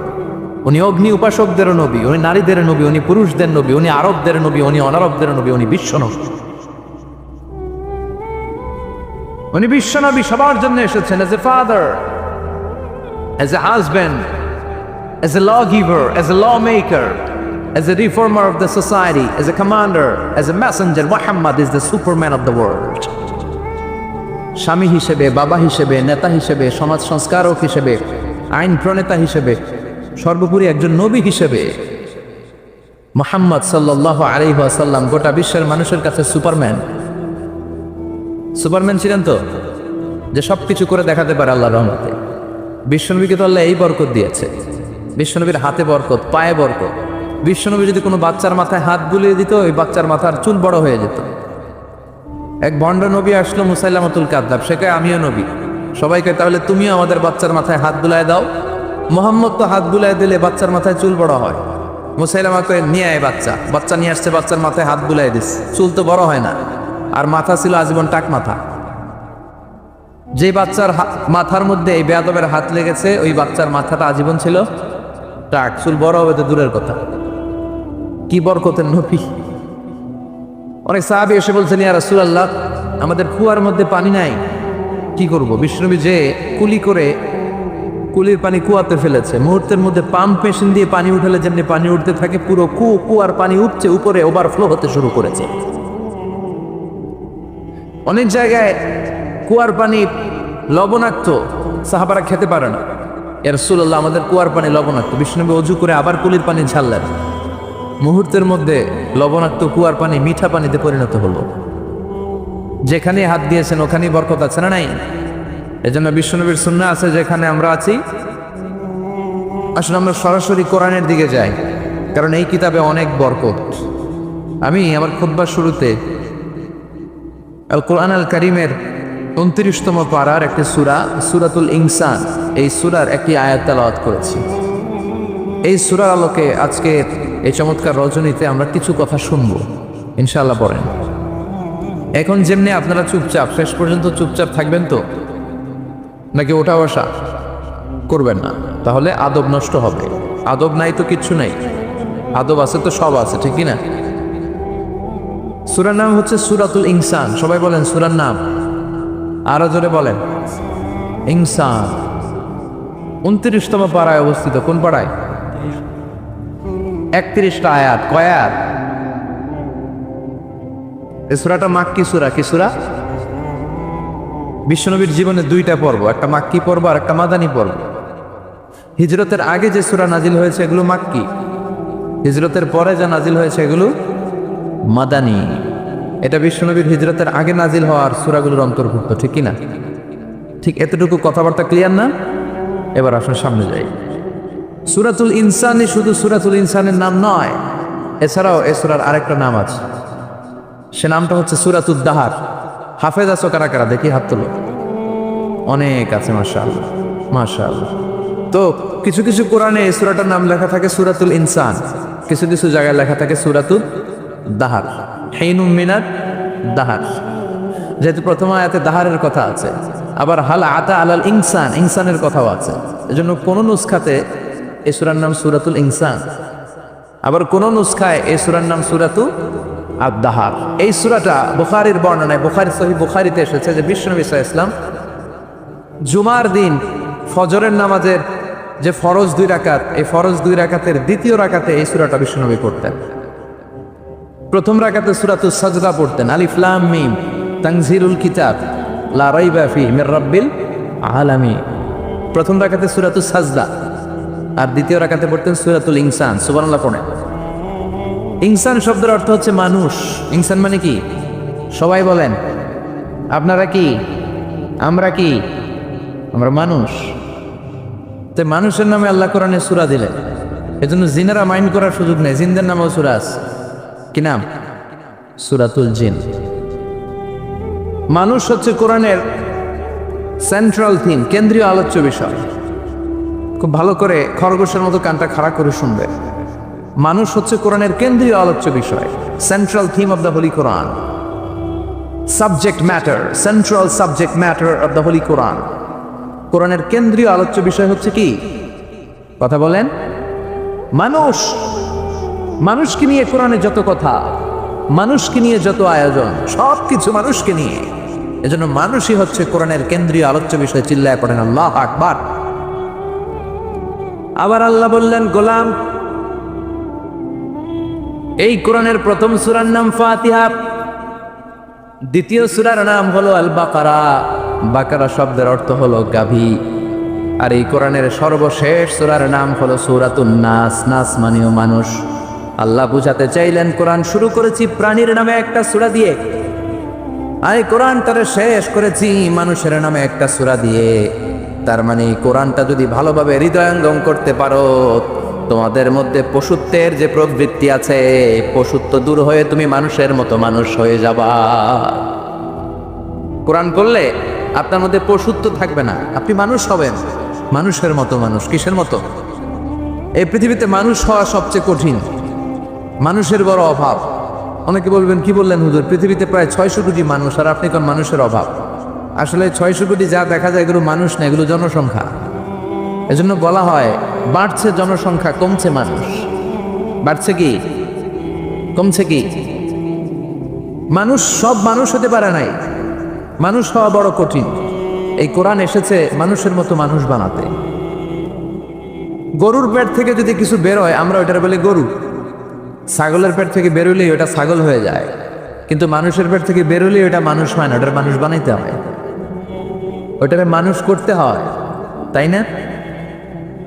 উনি অগ্নি উপাসকদেরও নবী, উনি নারীদের নবী, উনি পুরুষদের নবী, উনি আরবদের নবী, উনি অনারবদের নবী, উনি বিশ্বনবী। উনি বিশ্বনবী সবার জন্য এসেছেন, as a father, as a husband, as a lawgiver, as a lawmaker, as a reformer of the society, as a commander, as a messenger. Muhammad is the superman of the world. স্বামী হিসেবে, বাবা হিসেবে, নেতা হিসেবে, সমাজ সংস্কারক হিসেবে, আইন প্রণেতা হিসেবে, সর্বোপরি একজন নবী হিসেবে মুহাম্মদ সাল্লাল্লাহু আলাইহি ওয়াসাল্লাম গোটা বিশ্বের মানুষের কাছে সুপারম্যান। সুপারম্যান ছিলেন তো, যে সবকিছু করে দেখাতে পারে আল্লাহর রহমতে। বিশ্বনবীকে তো আল্লাহ এই বরকত দিয়েছে। বিশ্বনবীর হাতে বরকত, পায়ে বরকত। বিশ্বনবী যদি কোনো বাচ্চার মাথায় হাত বুলিয়ে দিত, ওই বাচ্চার মাথার চুল বড় হয়ে যেত। এক ভণ্ড নবী আসলো, মুসাইলামাতুল কাযযাব, সে কয় আমিও নবী। সবাইকে তাহলে তুমিও আমাদের বাচ্চার মাথায় হাত বুলায় দাও। মোহাম্মদ তো হাত বুলায় দিলে বাচ্চার মাথায় চুল বড় হয়। মুসাইলামা কয় নিয়ে আয় বাচ্চা। বাচ্চা নিয়ে আসছে, বাচ্চার মাথায় হাত বুলাই দিস, চুল তো বড় হয় না। আর মাথা ছিল আজীবন টাক মাথা। যে বাচ্চার মাথার মধ্যে এই বেয়াদবের হাত লেগেছে, ওই বাচ্চার মাথাটা আজীবন ছিল টাক, চুল বড় হবে তো দূরের কথা। কি বরকতের নবী! অনেক সাহাবী এসে বলছেন, ইয়া রাসূলুল্লাহ, আমাদের কুয়ার মধ্যে পানি নাই, কি করব? বিশ্বনবী যে কুলি করে কুলির পানি কুয়াতে ফেলেছে, মুহূর্তের মধ্যে পাম্প মেশিন দিয়ে পানি উঠালে যেমনি পানি উঠতে থাকে, পুরো কুয়ার পানি উঠছে, উপরে ওভারফ্লো হতে শুরু করেছে। অনেক জায়গায় কুয়ার পানি লবণাক্ত, সাহাবারা খেতে পারে না। ইয়া রাসূলুল্লাহ, আমাদের কুয়ার পানি লবণাক্ত। বিশ্বনবী ওযু করে আবার কুলির পানি ছাড়লেন, মুহূর্তের মধ্যে লবণাক্ত কুয়ার পানি মিঠা পানিতে পরিণত হলো। যেখানে হাত দিয়েছেন ওখানেই বরকত আছে না নাই? এজন্য বিশ্বনবীর সুন্নাহ আছে, যেখানে আমরা আছি আসলে আমরা সরাসরি কোরআনের দিকে যাই, কারণ এই কিতাবে অনেক বরকত। আমি আমার খুতবার শুরুতে আল কোরআন আল কারীমের 29তম পারার একটি সূরা, সূরাতুল ইনসান, এই সূরার একটি আয়াত তেলাওয়াত করেছি। এই সূরার আলোকে আজকে এই চমৎকার রজনীতে আমরা কিছু কথা শুনবো ইনশাআল্লাহ। পড়েন। এখন যেমনি আপনারা চুপচাপ, শেষ পর্যন্ত চুপচাপ থাকবেন তো, নাকি ওঠা বসা করবেন না? তাহলে আদব নষ্ট হবে। আদব নাই তো কিচ্ছু নাই, আদব আছে তো সব আছে, ঠিক না? সূরার নাম হচ্ছে সূরাতুল ইনসান। সবাই বলেন সূরার নাম, আরো জোরে বলেন ইনসান। 29তম পারায় অবস্থিত। কোন পারায়? 31টা আয়াত। কয় আয়াত? এই সূরাটা মাক্কি সূরা। কি সূরা? বিশ্বনবীর জীবনে দুইটা পর্ব, একটা মাক্কি পর্ব আর একটা মাদানী পর্ব। হিজরতের আগে যে সূরা নাজিল হয়েছে এগুলো মাক্কি, হিজরতের পরে যা নাজিল হয়েছে এগুলো মাদানী। এটা বিশ্বনবীর হিজরতের আগে নাজিল হওয়ার সূরাগুলোর অন্তর্ভুক্ত, ঠিক কি না? ঠিক এতটুকু কথাবার্তা ক্লিয়ার না? এবার আসুন সামনে যাই। সূরাতুল ইনসানই শুধু সূরাতুল ইনসানের নাম নয়, এছাড়াও এ সূরার আরেকটা নাম আছে, সে নামটা হচ্ছে সূরাতুদ দাহার। হাফেজ আছো কারা কারা? দেখি হাত তোলো। অনেক আছে, মাশাআল্লাহ মাশাআল্লাহ। তো কিছু কিছু কোরআনে এই সূরাটার নাম লেখা থাকে সূরাতুল ইনসান, কিছু কিছু জায়গায় লেখা থাকে সূরাতুদ দাহার, হিনুম মিনাত দাহার। যেহেতু প্রথম আয়াতে দাহারের কথা আছে, আবার হাল আতা আলাল ইনসান, ইনসানের কথাও আছে। এজন্য কোন নুসখাতে এই সূরার নাম সূরাতুল ইনসান, আবার কোন নুসখায় এই সূরার নাম সূরাতুল আদ-দাহার। এই সূরাটা বুখারীর বর্ণনায়, বুখারী সহিহ বুখারীতে এসেছে যে বিশ্বনবী সাল্লাল্লাহু আলাইহি ওয়াসাল্লাম জুমার দিন ফজরের নামাজের যে ফরজ 2 রাকাত, এই ফরজ 2 রাকাতের দ্বিতীয় রাকাতে এই সূরাটা বিশ্বনবী পড়তেন। প্রথম রাকাতে সূরাতুস সাজদা পড়তেন, আলিফ লাম মিম তানজিলুল কিতাব লা রাইবা ফিহি মির রাব্বিল আলামিন। প্রথম রাকাতে সূরাতুস সাজদা, আর দ্বিতীয় রাকাতে পড়তেন সূরাতুল ইনসান। সুবহানাল্লাহ পড়েন। ইনসান শব্দের অর্থ হচ্ছে মানুষ। ইনসান মানে কি? সবাই বলেন, আপনারা কি? আমরা কি? আমরা মানুষ। তো মানুষের নামে আল্লাহ কোরআনে সূরা দিলেন, এজন্য জিনেরা মাইন্ড করার সুযোগ নেই। জিনদের নামেও সূরা আছে। কি নাম? সূরাতুল জিন। মানুষ হচ্ছে কোরআনের সেন্ট্রাল থিম, কেন্দ্রীয় আলোচ্য বিষয়। খুব ভালো করে খরগোশের মতো কানটা খাড়া করে শুনবে। মানুষ হচ্ছে কোরআনের কেন্দ্রীয় আলোচ্য বিষয়, central theme of the holy Quran. Subject matter, central subject matter of the holy Quran. কোরআনের কেন্দ্রীয় আলোচ্য বিষয় হচ্ছে কি? কথা বলেন। মানুষ। মানুষকে নিয়ে কোরআনে যত কথা, মানুষকে নিয়ে যত আয়োজন, সব কিছু মানুষকে নিয়ে। এজন্য মানুষই হচ্ছে কোরআনের কেন্দ্রীয় আলোচ্য বিষয়। চিল্লায় পড়েন আল্লাহু আকবার। আবার আল্লাহ বললেন, গোলাম, এই কোরআনের প্রথম সূরার নাম ফাতিহা, দ্বিতীয় সূরার নাম হলো আল বাকারা। বাকারা শব্দের অর্থ হলো গাভী। আর এই কোরআনের সর্বশেষ সূরার নাম হলো সূরাতুন নাস। নাস মানেও মানুষ। আল্লাহ বুঝাতে চাইলেন, কোরআন শুরু করেছি প্রাণীর নামে একটা সূরা দিয়ে, আর এই কোরআনটারে শেষ করেছি মানুষের নামে একটা সূরা দিয়ে। তার মানে এই কোরআনটা যদি ভালোভাবে হৃদয়ঙ্গম করতে পারো, তোমাদের মধ্যে পশুত্বের যে প্রবৃত্তি আছে, পশুত্ব দূর হয়ে তুমি মানুষের মতো মানুষ হয়ে যাবা। কোরআন করলে আপনার মধ্যে পশুত্ব থাকবে না, আপনি মানুষ হবেন, মানুষের মতো মানুষ। কিসের মতো? এই পৃথিবীতে মানুষ হওয়া সবচেয়ে কঠিন, মানুষের বড় অভাব। অনেকে বলবেন, কি বললেন হুজুর, পৃথিবীতে প্রায় 600 কোটি মানুষ আর আপনি কোন মানুষের অভাব? আসলে 600 কোটি যা দেখা যায় এগুলো মানুষ না, এগুলো জনসংখ্যা। এজন্য বলা হয় বাড়ছে জনসংখ্যা, কমছে মানুষ। বাড়ছে কি কমছে কি? মানুষ সব মানুষ হতে পারে নাই, মানুষ হওয়া বড় কঠিন। এই কোরআন এসেছে মানুষের মতো মানুষ বানাতে। গরুর পেট থেকে যদি কিছু বের হয় আমরা ওইটার বলি গরু। ছাগলের পেট থেকে বেরোলেই ওটা ছাগল হয়ে যায়, কিন্তু মানুষের পেট থেকে বেরোলেই ওটা মানুষ হয় না, ওটার মানুষ বানাইতে হয়, ওটারে মানুষ করতে হয়, তাই না?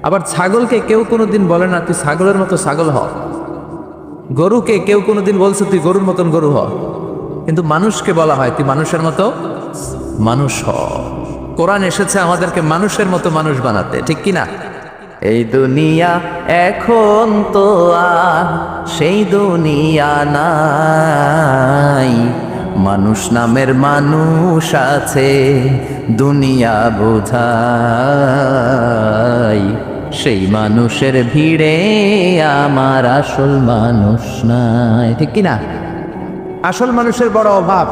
আবার ছাগলকে কেউ কোনোদিন বলে না তুই ছাগলের মতো ছাগল হ, গরুকে কেউ কোনোদিন বলছে তুই গরুর মতন গরু হ, কিন্তু মানুষকে বলা হয় তুই মানুষের মতো মানুষ হ। কোরআন এসেছে আমাদেরকে মানুষের মতো মানুষ বানাতে, ঠিক কি না? এই দুনিয়া এখন তো আর সেই দুনিয়া নাই, মানুষ নামের মানুষ আছে দুনিয়া বোঝাই, সেই মানুষের ভিড়ে আমার আসল মানুষ নাই, ঠিক কি না? আসল মানুষের বড় অভাব।